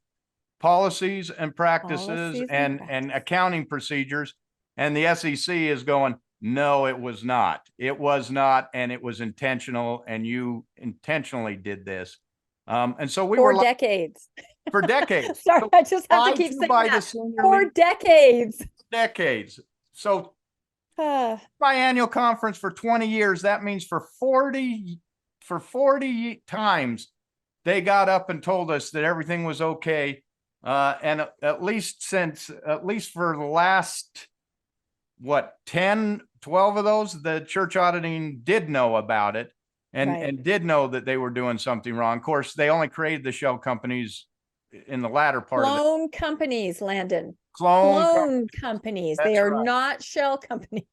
policies and practices Policies and accounting procedures. And the SEC is going, no, it was not. It was not, and it was intentional, and you intentionally did this. And so we for were decades. for decades. Sorry, So I just have to lied keep to saying by the that. senior For leaders decades. decades. So Uh, biannual conference for 20 years, that means for 40 times they got up and told us that everything was okay. And at least for the last, 10, 12 of those, the church auditing did know about it and, right. and did know that they were doing something wrong. Of course, they only created the shell companies in the latter part of the Clone companies, Landon. clone. Clone companies. They That's are right. not shell companies.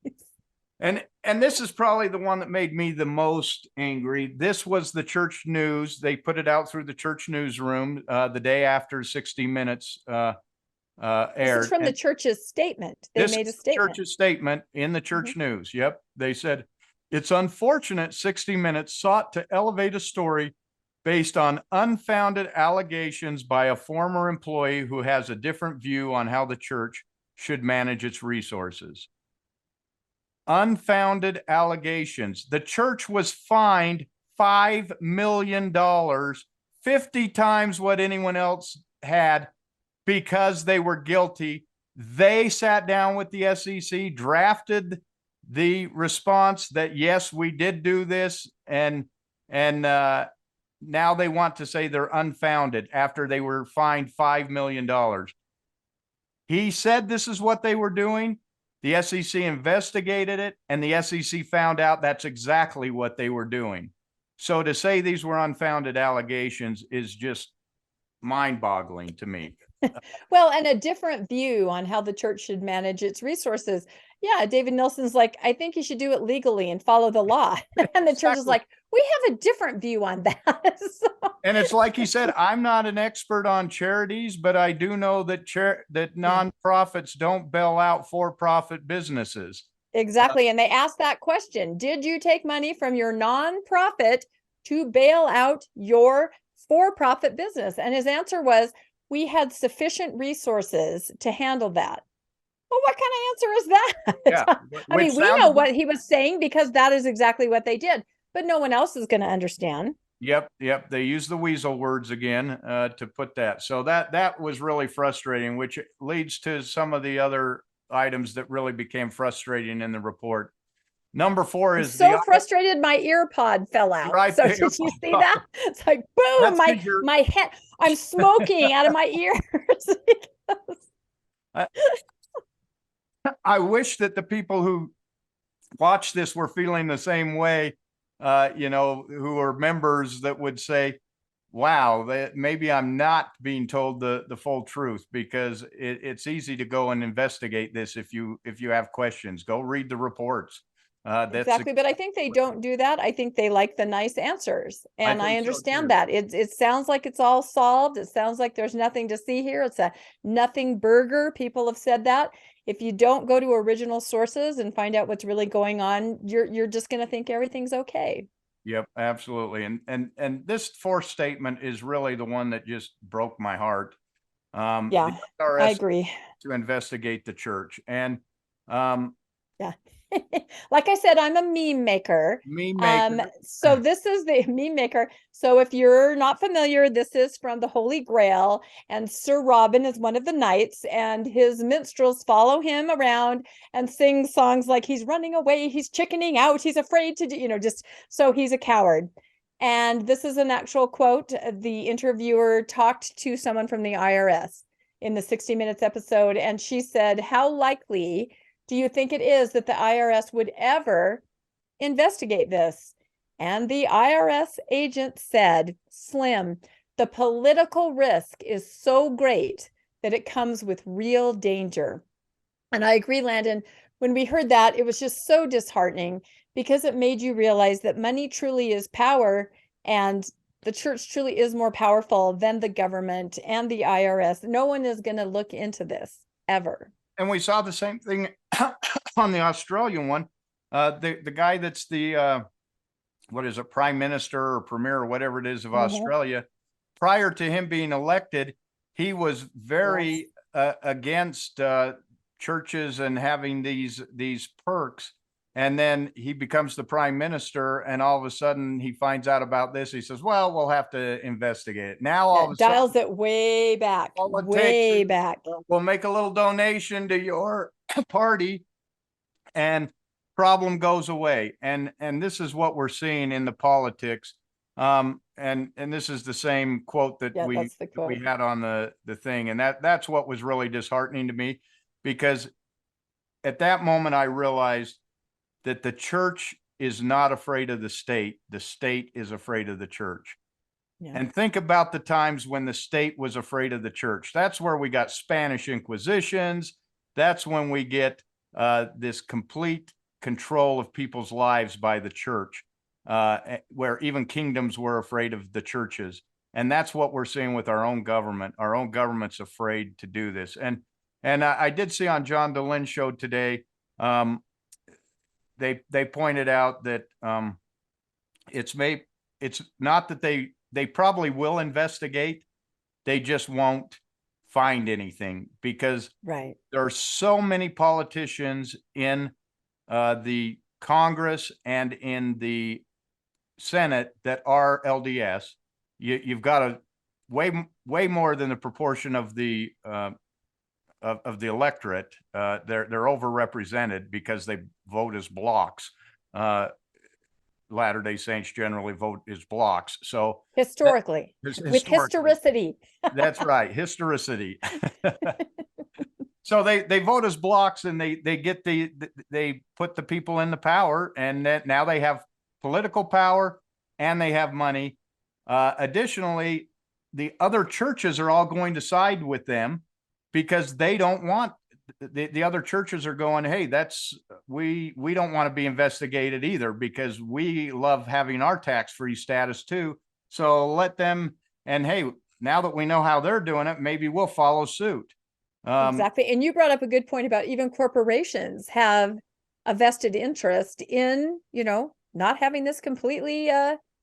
And this is probably the one that made me the most angry. This was the church news. They put it out through the church newsroom the day after 60 Minutes This is aired. from the And church's statement. They this made a is the statement. church's statement in the church Mhm. news. Yep. They said, it's unfortunate 60 Minutes sought to elevate a story based on unfounded allegations by a former employee who has a different view on how the church should manage its resources. Unfounded allegations. The church was fined $5 million, 50 times what anyone else had, because they were guilty. They sat down with the SEC, drafted the response that, yes, we did do this. And now they want to say they're unfounded after they were fined $5 million. He said this is what they were doing. The SEC investigated it, and the SEC found out that's exactly what they were doing. So to say these were unfounded allegations is just mind-boggling to me. Well, and a different view on how the church should manage its resources. Yeah, David Nelson's like, I think you should do it legally and follow the law. And the church is Exactly. like, we have a different view on that. So, And it's like he said, I'm not an expert on charities, but I do know that that yeah, nonprofits don't bail out for-profit businesses. exactly. And they asked that question: did you take money from your nonprofit to bail out your for-profit business? And his answer was, we had sufficient resources to handle that. Well, what kind of answer is Yeah, that? I which mean, we know sounds what he was saying because that is exactly what they did, but no one else is going to understand. Yep. They use the weasel words again to put that. So that was really frustrating, which leads to some of the other items that really became frustrating in the report. Number 4 I'm is so frustrated my ear pod fell out. right So there. did you see that? It's like boom, That's my because you're. my head, I'm smoking out of my ears. I, I wish that the people who watch this were feeling the same way. Who are members that would say, wow, that maybe I'm not being told the full truth, because it's easy to go and investigate this if you have questions. Go read the reports. That's Exactly, but I think they don't do that. I think they like the nice answers, I and I think so understand too. that. It sounds like it's all solved. It sounds like there's nothing to see here. It's a nothing burger. People have said that. If you don't go to original sources and find out what's really going on, you're just going to think everything's okay. Yep, absolutely. And this fourth statement is really the one that just broke my heart. The Yeah, I IRS agree. to investigate the church, and um, Yeah. Like I said, I'm a meme maker. meme maker. So this is the meme maker. So if you're not familiar, this is from the Holy Grail, and Sir Robin is one of the knights, and his minstrels follow him around and sing songs like he's running away, he's chickening out, he's afraid to do, just so he's a coward. And this is an actual quote. The interviewer talked to someone from the IRS in the 60 Minutes episode, and she said, how likely do you think it is that the IRS would ever investigate this? And the IRS agent said, slim, the political risk is so great that it comes with real danger. And I agree, Landon. When we heard that, it was just so disheartening because it made you realize that money truly is power, and the church truly is more powerful than the government and the IRS. No one is going to look into this ever. And we saw the same thing on the Australian one. The guy that's the what is it, prime minister or premier or whatever it is of Australia, prior to him being elected, he was very against churches and having these perks. And then he becomes the prime minister, and all of a sudden he finds out about this. He says, well, we'll have to investigate it. Now, all of a sudden, dials it way back, all it takes way is, back. we'll make a little donation to your party, and problem goes away. And this is what we're seeing in the politics. And this is the same quote that Yeah, we that's the quote. had on the thing. And that's what was really disheartening to me, because at that moment I realized that the church is not afraid of the state. The state is afraid of the church. Yeah. And think about the times when the state was afraid of the church. That's where we got Spanish Inquisitions. That's when we get this complete control of people's lives by the church, where even kingdoms were afraid of the churches. And that's what we're seeing with our own government. Our own government's afraid to do this. And I did see on John DeLynn show today, they pointed out that it's not that they probably will investigate, they just won't find anything, because Right. there are so many politicians in the Congress and in the Senate that are LDS. You've got a way more than the proportion of the electorate. They're overrepresented because they vote as blocks. Latter-day Saints generally vote as blocks. So Historically, with historically, historicity. that's right, historicity. So they vote as blocks, and they get they put the people in the power, and that now they have political power and they have money. Additionally, the other churches are all going to side with them because they don't want the other churches are going, hey, that's we don't want to be investigated either because we love having our tax-free status too. So let them, and hey, now that we know how they're doing it, maybe we'll follow suit. Exactly. And you brought up a good point about even corporations have a vested interest in, not having this completely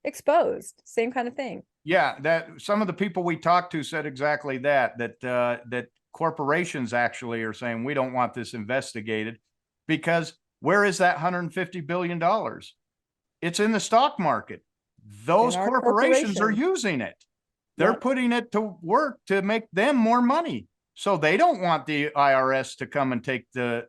exposed. Same kind of thing. Yeah, that some of the people we talked to said exactly that corporations actually are saying we don't want this investigated because where is that $150 billion? It's in the stock market. Those corporations are using it. They're putting it to work to make them more money. So they don't want the IRS to come and take to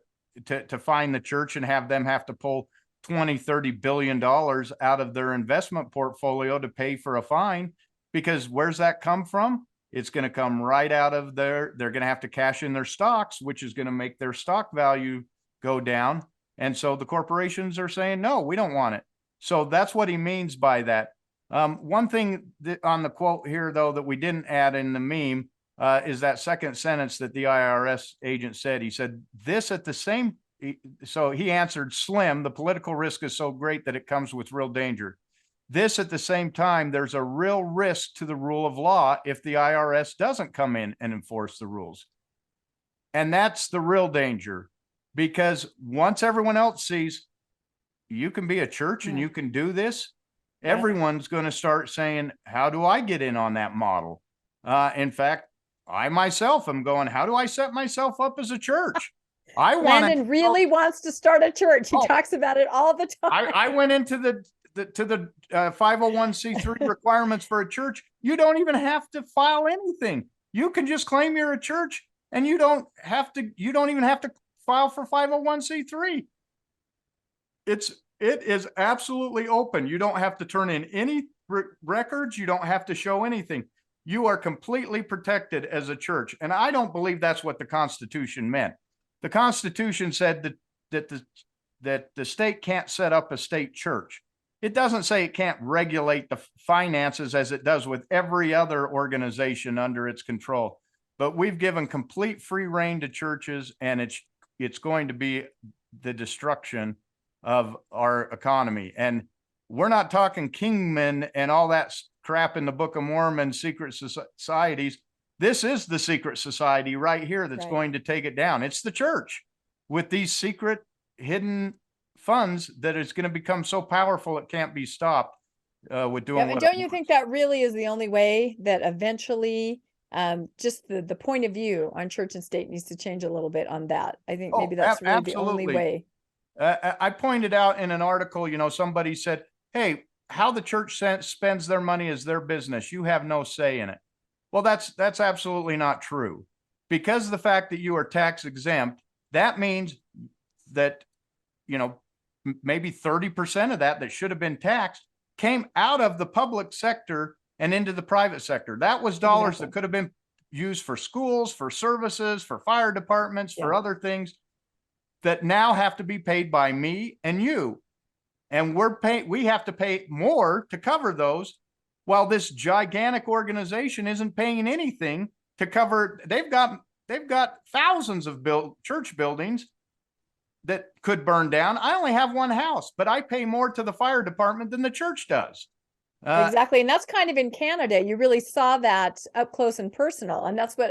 find the church and have them have to pull 20-30 billion dollars out of their investment portfolio to pay for a fine, because where's that come from? It's going to come right out of they're going to have to cash in their stocks, which is going to make their stock value go down. And so the corporations are saying, no, we don't want it. So that's what he means by that. One thing on the quote here, though, that we didn't add in the meme is that second sentence that the IRS agent said. He said, this at the same, so he answered, slim, the political risk is so great that it comes with real danger. This at the same time, there's a real risk to the rule of law if the IRS doesn't come in and enforce the rules. And that's the real danger, because once everyone else sees you can be a church and you can do this, everyone's going to start saying, how do I get in on that model? In fact, I myself am going, how do I set myself up as a church? Landon really wants to start a church. He talks about it all the time. I went into the 501c3 requirements for a church. You don't even have to file anything. You can just claim you're a church, and you don't even have to file for 501c3. It is absolutely open. You don't have to turn in any records. You don't have to show anything. You are completely protected as a church. And I don't believe that's what the Constitution meant. The Constitution said that the state can't set up a state church. It doesn't say it can't regulate the finances as it does with every other organization under its control. But we've given complete free rein to churches, and it's going to be the destruction of our economy. And we're not talking kingmen and all that crap in the Book of Mormon, secret societies. This is the secret society right here that's going to take it down. It's the church with these secret hidden funds that is going to become so powerful it can't be stopped with doing what. Don't you think that really is the only way that eventually just the point of view on church and state needs to change a little bit on that? I think maybe that's really the only way. I pointed out in an article, somebody said, hey, how the church spends their money is their business. You have no say in it. Well, that's absolutely not true. Because of the fact that you are tax exempt, that means that, maybe 30% of that should have been taxed came out of the public sector and into the private sector. That was dollars that could have been used for schools, for services, for fire departments, for other things that now have to be paid by me and you. And we have to pay more to cover those, while this gigantic organization isn't paying anything to cover. They've got thousands of church buildings that could burn down. I only have one house, but I pay more to the fire department than the church does. Exactly. And that's kind of in Canada. You really saw that up close and personal. And that's what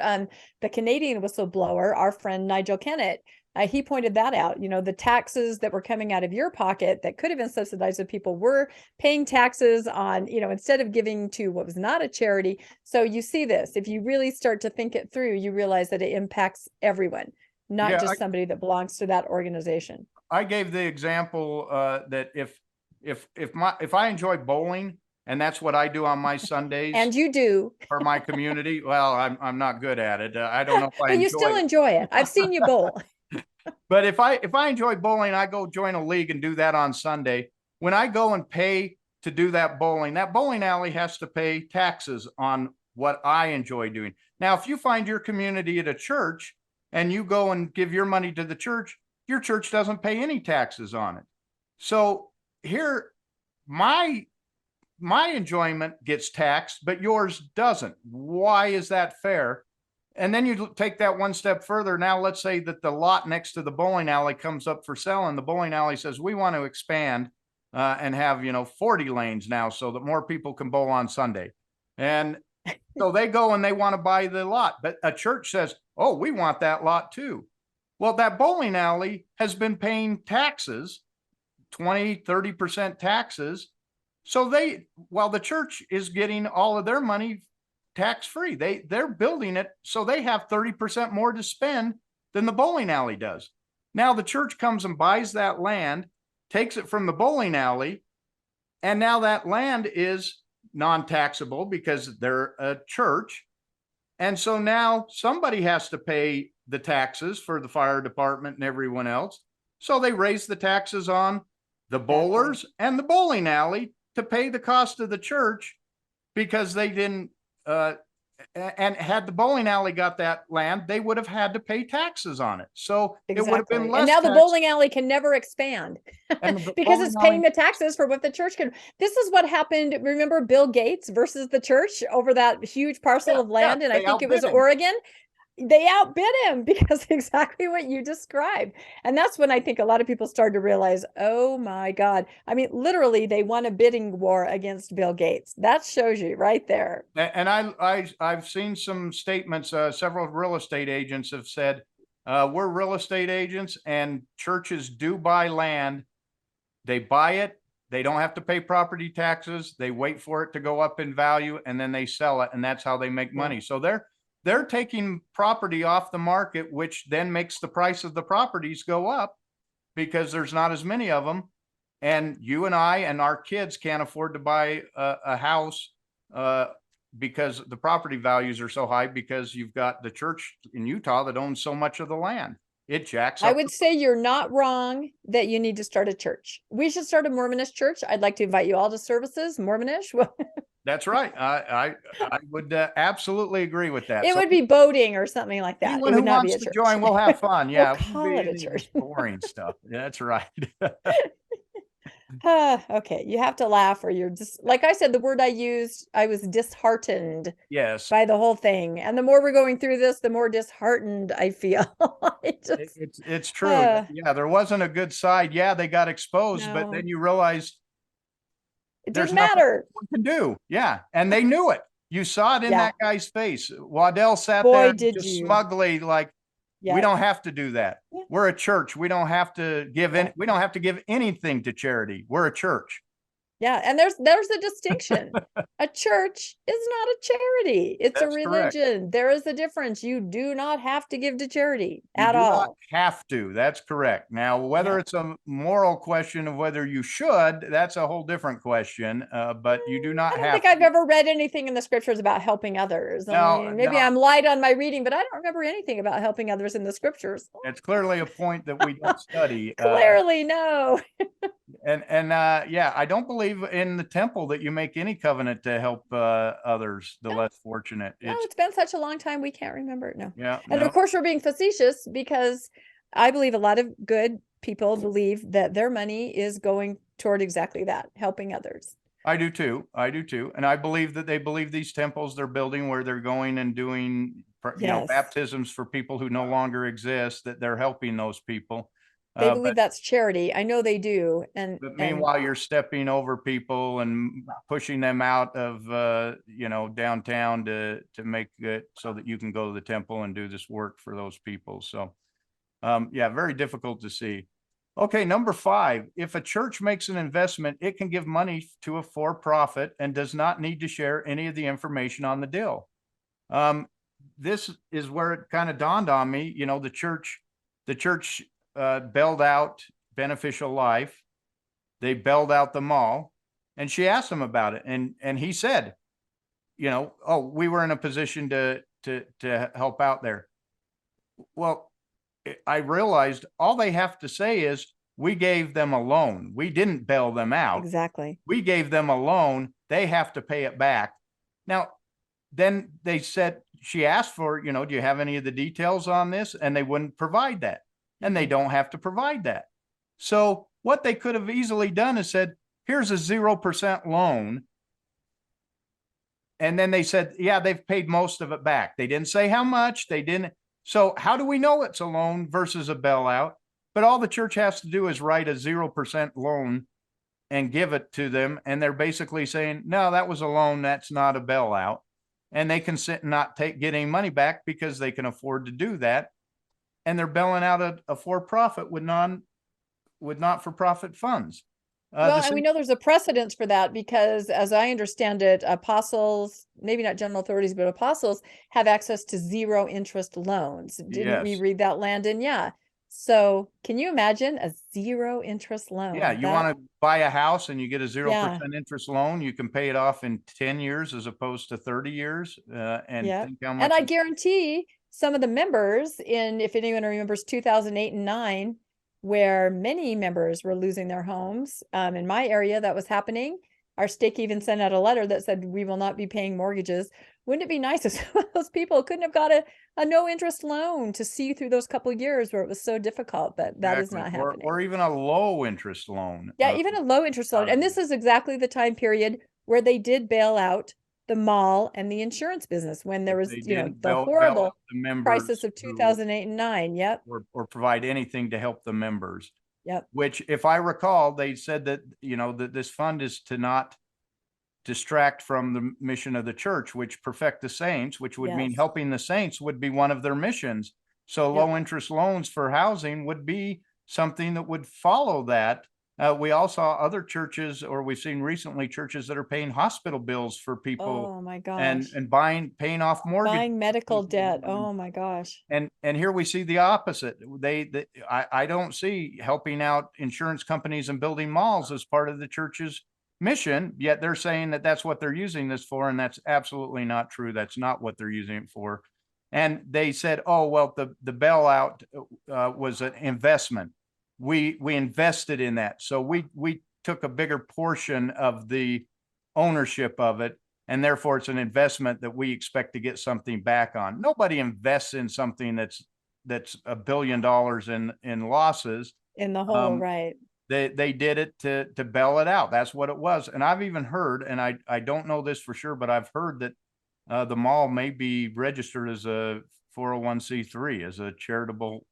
the Canadian whistleblower, our friend Nigel Kennett, he pointed that out. The taxes that were coming out of your pocket that could have been subsidized if people were paying taxes on, instead of giving to what was not a charity. So you see this, if you really start to think it through, you realize that it impacts everyone, not just somebody that belongs to that organization. I gave the example that if I enjoy bowling, and that's what I do on my Sundays. And you do. For my community. Well, I'm not good at it. I don't know if I but you still enjoy it. I've seen you bowl. But if I enjoy bowling, I go join a league and do that on Sunday. When I go and pay to do that bowling alley has to pay taxes on what I enjoy doing. Now, if you find your community at a church and you go and give your money to the church, your church doesn't pay any taxes on it. So here, my enjoyment gets taxed, but yours doesn't. Why is that fair? And then you take that one step further. Now, let's say that the lot next to the bowling alley comes up for sale, and the bowling alley says, we want to expand and have, 40 lanes now so that more people can bowl on Sunday. And so they go and they want to buy the lot, but a church says, oh, we want that lot too. Well, that bowling alley has been paying taxes, 20, 30% taxes. So while the church is getting all of their money tax-free, they're building it so they have 30% more to spend than the bowling alley does. Now the church comes and buys that land, takes it from the bowling alley, and now that land is non-taxable because they're a church. And so now somebody has to pay the taxes for the fire department and everyone else. So they raise the taxes on the bowlers and the bowling alley to pay the cost of the church, because they didn't, and had the bowling alley got that land, they would have had to pay taxes on it. So it would have been less. And now the bowling alley can never expand because it's paying the taxes for what the church can. This is what happened. Remember Bill Gates versus the church over that huge parcel of land? And I think it was Oregon. They outbid him because exactly what you described. And that's when I think a lot of people started to realize, oh my God. I mean, literally, they won a bidding war against Bill Gates. That shows you right there. And I've seen some statements. Several real estate agents have said, we're real estate agents and churches do buy land. They buy it. They don't have to pay property taxes. They wait for it to go up in value and then they sell it. And that's how they make money. So they're taking property off the market, which then makes the price of the properties go up because there's not as many of them. And you and I and our kids can't afford to buy a house because the property values are so high, because you've got the church in Utah that owns so much of the land. It jacks up. I would say you're not wrong that you need to start a church. We should start a Mormonish church. I'd like to invite you all to services, Mormonish. That's right. I would absolutely agree with that. It would be boating or something like that. Anyone it would who not wants be a church. to join, we'll have fun. Yeah, We'll call it a church. Boring stuff. That's right. Okay, you have to laugh, or you're just, like I said, the word I used, I was disheartened. Yes. By the whole thing. And the more we're going through this, the more disheartened I feel. It's true. Yeah, there wasn't a good side. Yeah, they got exposed, but then you realized it didn't matter. What can do. Yeah, and they knew it. You saw it in that guy's face. Waddell sat there just smugly like, we don't have to do that. Yeah. We're a church. We don't have to give we don't have to give anything to charity. We're a church. Yeah, and there's a distinction. A church is not a charity. It's a religion. Correct. There is a difference. You do not have to give to charity at all. Not have to. That's correct. Now, whether it's a moral question of whether you should, that's a whole different question. But you do not have to. I don't think I've ever read anything in the scriptures about helping others. I mean, maybe I'm light on my reading, but I don't remember anything about helping others in the scriptures. It's clearly a point that we don't study. Clearly, no. Yeah, I don't believe in the temple that you make any covenant to help others, the less fortunate. It's been such a long time, we can't remember it. No. Yeah. And of course, we're being facetious because I believe a lot of good people believe that their money is going toward exactly that, helping others. I do too. And I believe that they believe these temples they're building where they're going and doing baptisms for people who no longer exist, that they're helping those people. They believe that's charity. I know they do. But meanwhile, you're stepping over people and pushing them out of, downtown to make it so that you can go to the temple and do this work for those people. So, very difficult to see. Okay, number 5, if a church makes an investment, it can give money to a for-profit and does not need to share any of the information on the deal. This is where it kind of dawned on me, the church bailed out Beneficial Life. They bailed out the mall, and she asked him about it. And he said, we were in a position to help out there. Well, I realized all they have to say is, we gave them a loan. We didn't bail them out. Exactly. We gave them a loan. They have to pay it back. Now, then they said, she asked for, do you have any of the details on this? And they wouldn't provide that. And they don't have to provide that. So what they could have easily done is said, here's a 0% loan. And then they said, yeah, they've paid most of it back. They didn't say how much. They didn't. So how do we know it's a loan versus a bailout? But all the church has to do is write a 0% loan and give it to them. And they're basically saying, no, that was a loan. That's not a bailout. And they can sit and not get any money back because they can afford to do that. And they're bailing out a for-profit with not-for-profit funds. Well, and we know there's a precedence for that because, as I understand it, apostles, maybe not general authorities, but apostles have access to zero interest loans. Didn't we Yes. read that, Landon? Yeah. So can you imagine a zero interest loan? Yeah, you want to buy a house and you get a 0% Yeah. interest loan. You can pay it off in 10 years as opposed to 30 years. And Yeah. think how much. And I guarantee some of the members if anyone remembers 2008 and 9, where many members were losing their homes. In my area, that was happening. Our stake even sent out a letter that said, we will not be paying mortgages. Wouldn't it be nice if some of those people couldn't have got a no interest loan to see through those couple of years where it was so difficult, but that is not happening. Or even a low interest loan. Yeah, even a low interest loan. And this is exactly the time period where they did bail out the mall and the insurance business when there was, the horrible crisis of 2008 and 9. Yep. Or provide anything to help the members. Yep. Which, if I recall, they said that, that this fund is to not distract from the mission of the church, which perfect the saints, which would mean helping the saints would be one of their missions. So low interest loans for housing would be something that would follow that. We all saw other churches, or we've seen recently churches that are paying hospital bills for people. Oh my gosh. And paying off mortgage. Buying medical debt. Oh my gosh. And here we see the opposite. I don't see helping out insurance companies and building malls as part of the church's mission, yet they're saying that that's what they're using this for. And that's absolutely not true. That's not what they're using it for. And they said, oh, well, the bailout was an investment. We invested in that. So we took a bigger portion of the ownership of it. And therefore it's an investment that we expect to get something back on. Nobody invests in something that's $1 billion in losses. In the hole, right. They did it to bail it out. That's what it was. And I've even heard, and I don't know this for sure, but I've heard that the mall may be registered as a 401c3, as a charitable.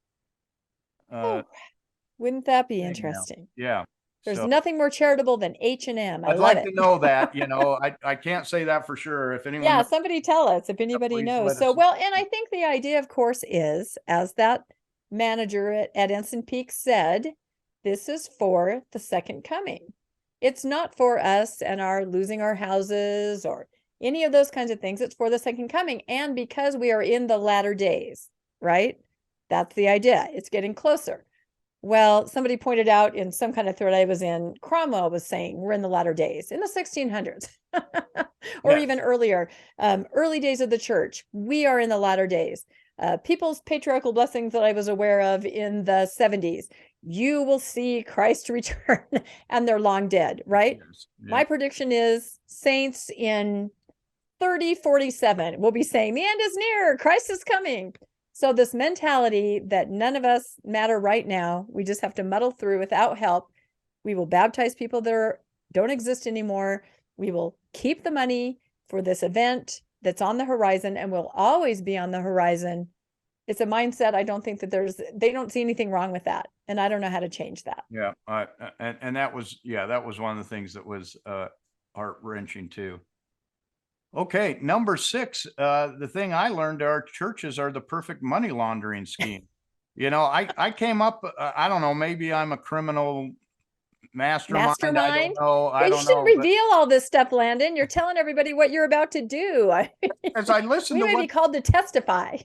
Wouldn't that be interesting? Yeah. There's nothing more charitable than H&M. I'd like to know that, I can't say that for sure. If anyone knows, somebody tell us if anybody knows. So, well, and I think the idea, of course, is, as that manager at Ensign Peak said, this is for the second coming. It's not for us and our losing our houses or any of those kinds of things. It's for the second coming. And because we are in the latter days, right? That's the idea. It's getting closer. Well, somebody pointed out in some kind of thread I was in, Cromwell was saying we're in the latter days in the 1600s or even earlier, early days of the church. We are in the latter days. People's patriarchal blessings that I was aware of in the 70s. You will see Christ return and they're long dead, right? Yes. Yeah. My prediction is saints in 3047 will be saying the end is near, Christ is coming. So this mentality that none of us matter right now, we just have to muddle through without help. We will baptize people that don't exist anymore. We will keep the money for this event that's on the horizon and will always be on the horizon. It's a mindset. I don't think that they don't see anything wrong with that. And I don't know how to change that. Yeah. And that was one of the things that was heart-wrenching too. Okay, number 6, the thing I learned, our churches are the perfect money laundering scheme. I came up, I don't know, maybe I'm a criminal mastermind. I don't know. You shouldn't reveal all this stuff, Landon. You're telling everybody what you're about to do. As I listened, we may be called to testify.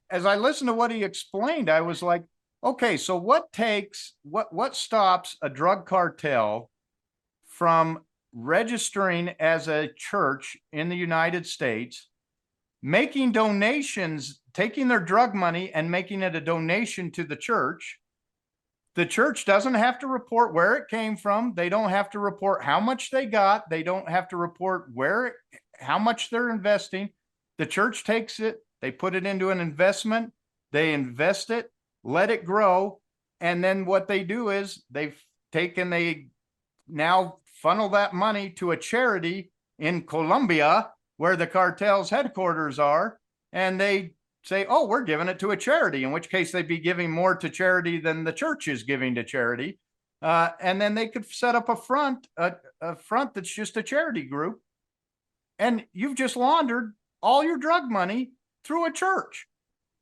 As I listened to what he explained, I was like, okay, so what stops a drug cartel from registering as a church in the United States, making donations, taking their drug money and making it a donation to the church? The church doesn't have to report where it came from. They don't have to report how much they got. They don't have to report how much they're investing. The church takes it They put it into an investment. They invest it, let it grow. And then what they do is they now funnel that money to a charity in Colombia where the cartel's headquarters are. And they say, oh, we're giving it to a charity, in which case they'd be giving more to charity than the church is giving to charity. And then they could set up a front that's just a charity group. And you've just laundered all your drug money through a church.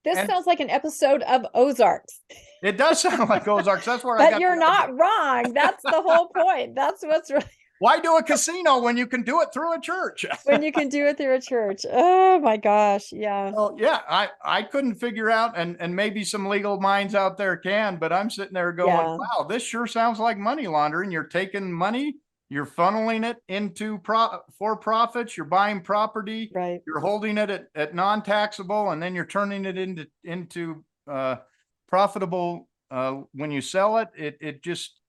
This And sounds like an episode of Ozarks. it does sound like Ozarks. That's where I But got. you're not wrong. That's the whole point. That's what's really Why do a casino when you can do it through a church? when you can do it through a church. Oh my gosh. Yeah. Well, yeah, I couldn't figure out, and maybe some legal minds out there can, but I'm sitting there going, Yeah. wow, this sure sounds like money laundering. You're taking money, you're funneling it into for profits, you're buying property, Right. you're holding it at non-taxable, and then you're turning it into profitable when you sell it. It just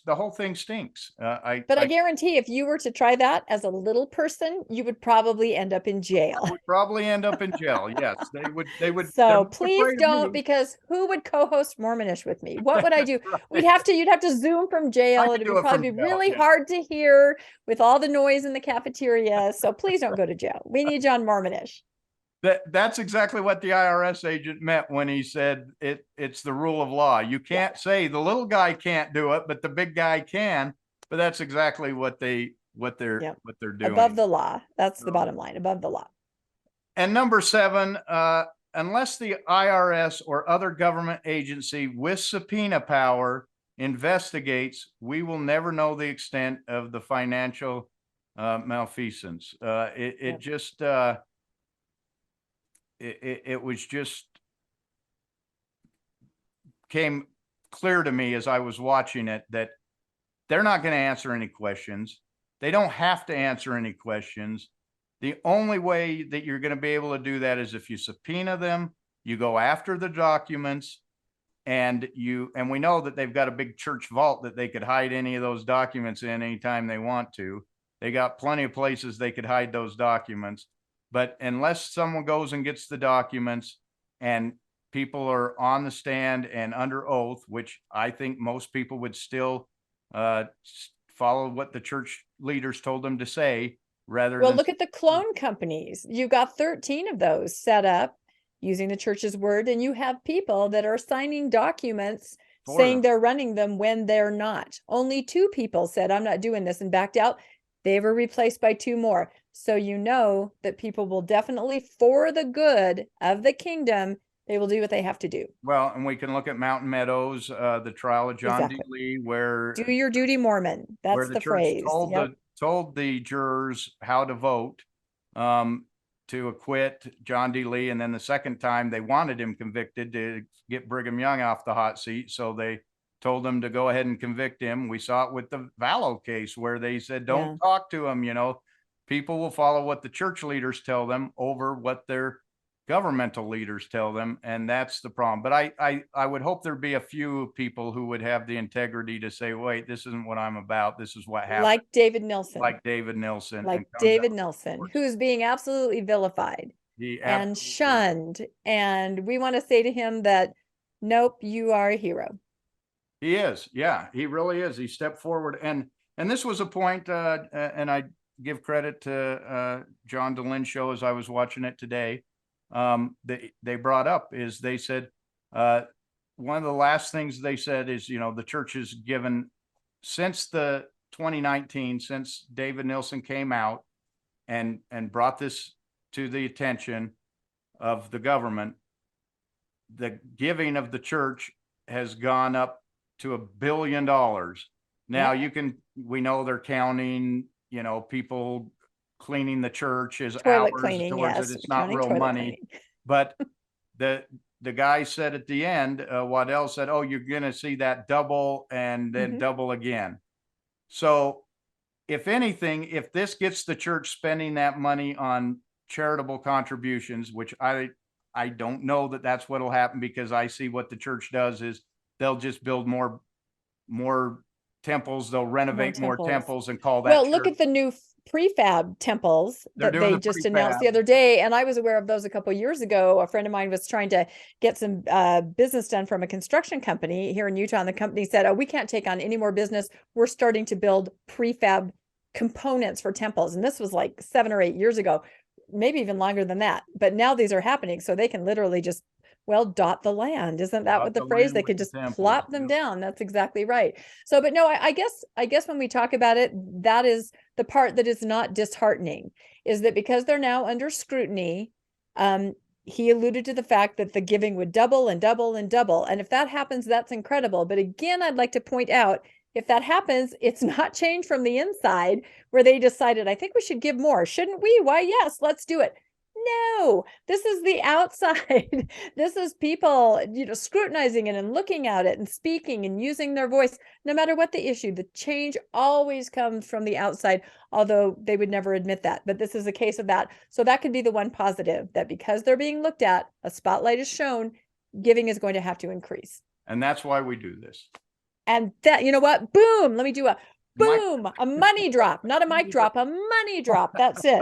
the whole thing stinks. But I guarantee if you were to try that as a little person, you would probably end up in jail. would probably end up in jail. Yes, they would. So please don't, because who would co-host Mormonish with me? What would I do? You'd have to Zoom from jail. It would probably be really hard to hear with all the noise in the cafeteria. So please don't go to jail. We need you on Mormonish. That's exactly what the IRS agent meant when he said it's the rule of law. You can't say the little guy can't do it, but the big guy can. But that's exactly what they're doing. Above the law. That's the bottom line. Above the law. And number 7, unless the IRS or other government agency with subpoena power investigates, we will never know the extent of the financial malfeasance. It was just came clear to me as I was watching it that they're not going to answer any questions. They don't have to answer any questions. The only way that you're going to be able to do that is if you subpoena them, you go after the documents, and we know that they've got a big church vault that they could hide any of those documents in anytime they want to. They got plenty of places they could hide those documents. But unless someone goes and gets the documents and people are on the stand and under oath, which I think most people would still follow what the church leaders told them to say, well, look at the clone companies. You got 13 of those set up using the church's word, and you have people that are signing documents saying they're running them when they're not. Only 2 people said, I'm not doing this, and backed out. They were replaced by 2 more. So you know that people will definitely, for the good of the kingdom, they will do what they have to do. Well, and we can look at Mountain Meadows, the trial of John D. Lee, where do your duty, Mormon. That's the phrase. Told the jurors how to vote to acquit John D. Lee, and then the second time they wanted him convicted to get Brigham Young off the hot seat, so they told them to go ahead and convict him. We saw it with the Vallow case where they said, don't talk to him. People will follow what the church leaders tell them over what their governmental leaders tell them. And that's the problem. But I would hope there'd be a few people who would have the integrity to say, wait, this isn't what I'm about. This is what happened. Like David Nelson. Who's being absolutely vilified and shunned. And we want to say to him that, nope, you are a hero. He is. Yeah, he really is. He stepped forward. And this was a point, and I give credit to John DeLynn show as I was watching it today. They brought up is they said one of the last things they said is, the church has given since the 2019, since David Nelson came out and brought this to the attention of the government, the giving of the church has gone up to $1 billion. Now we know they're counting, people cleaning the church as toilet hours cleaning, towards it. It's not real money, but the guy said at the end, Waddell said, oh, you're going to see that double and then double again. So if anything, if this gets the church spending that money on charitable contributions, which I don't know that that's what'll happen, because I see what the church does is they'll just build more temples. They'll renovate more temples and call that. Well, look at the prefab temples They're that doing they the just announced the prefab. other day. And I was aware of those a couple of years ago. A friend of mine was trying to get some business done from a construction company here in Utah. And the company said, oh, we can't take on any more business. We're starting to build prefab components for temples. And this was like 7 or 8 years ago, maybe even longer than that. But now these are happening. So they can literally just, well, dot the land. Isn't that what Dot the the phrase? land They with could the just temples. plop them Yep. down. That's exactly right. So, but no, I guess when we talk about it, that is the part that is not disheartening, is that because they're now under scrutiny, he alluded to the fact that the giving would double and double and double. And if that happens, that's incredible. But again, I'd like to point out, if that happens, it's not change from the inside where they decided, I think we should give more. Shouldn't we? Why, yes, let's do it. No, this is the outside. This is people, scrutinizing it and looking at it and speaking and using their voice. No matter what the issue, the change always comes from the outside, although they would never admit that. But this is a case of that. So that could be the one positive, that because they're being looked at, a spotlight is shown, giving is going to have to increase. And that's why we do this. And that, you know what? Boom. Let me do a Mic- boom, a money drop, not a mic drop, a money drop. That's it.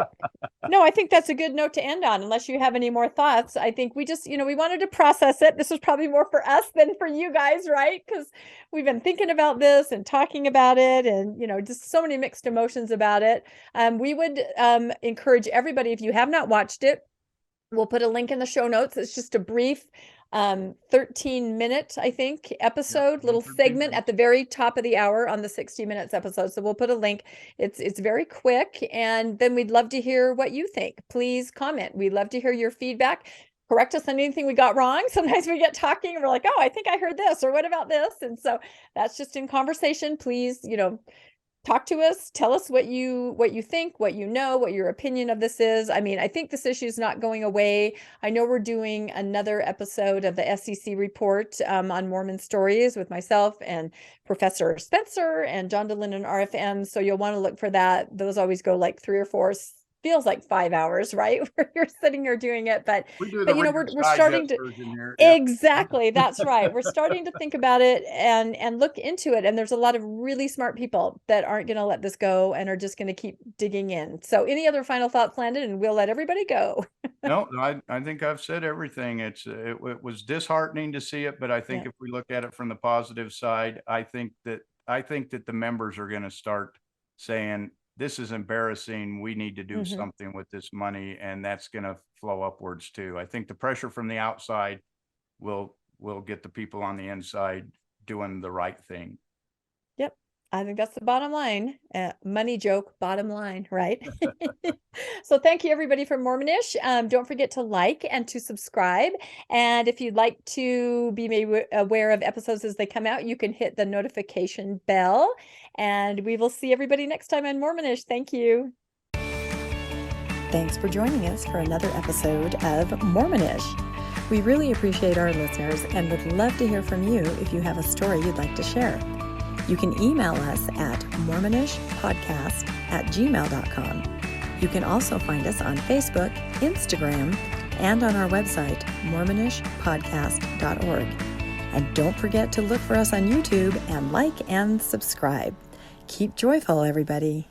No, I think that's a good note to end on, unless you have any more thoughts. I think we just, we wanted to process it. This was probably more for us than for you guys, right? Because we've been thinking about this and talking about it, and, just so many mixed emotions about it. We would encourage everybody, if you have not watched it, we'll put a link in the show notes. It's just a brief 13-minute, I think, episode, little segment at the very top of the hour on the 60 Minutes episode. So we'll put a link. It's very quick, and then we'd love to hear what you think. Please comment. We'd love to hear your feedback. Correct us on anything we got wrong. Sometimes we get talking and we're like, oh, I think I heard this, or what about this? And so that's just in conversation. Please, talk to us, tell us what you think, what what your opinion of this is. I mean, I think this issue is not going away. I know we're doing another episode of the SEC report on Mormon stories with myself and Professor Spencer and John DeLynn and RFM. So you'll want to look for that. Those always go like 3 or 4, feels like 5 hours, right? Where you're sitting here doing it. But We do the we're starting to here. exactly. That's right. We're starting to think about it and look into it. And there's a lot of really smart people that aren't going to let this go and are just going to keep digging in. So any other final thoughts, Landon? And we'll let everybody go. No, I think I've said everything. It was disheartening to see it, but I think if we look at it from the positive side, I think that the members are going to start saying, this is embarrassing. We need to do something with this money, and that's going to flow upwards too. I think the pressure from the outside will get the people on the inside doing the right thing. Yep. I think that's the bottom line. Money joke, bottom line, right? So thank you, everybody, for Mormonish. Don't forget to like and to subscribe. And if you'd like to be made aware of episodes as they come out, you can hit the notification bell. And we will see everybody next time on Mormonish. Thank you. Thanks for joining us for another episode of Mormonish. We really appreciate our listeners and would love to hear from you if you have a story you'd like to share. You can email us at mormonishpodcast@gmail.com. You can also find us on Facebook, Instagram, and on our website, mormonishpodcast.org. And don't forget to look for us on YouTube and like and subscribe. Keep joyful, everybody.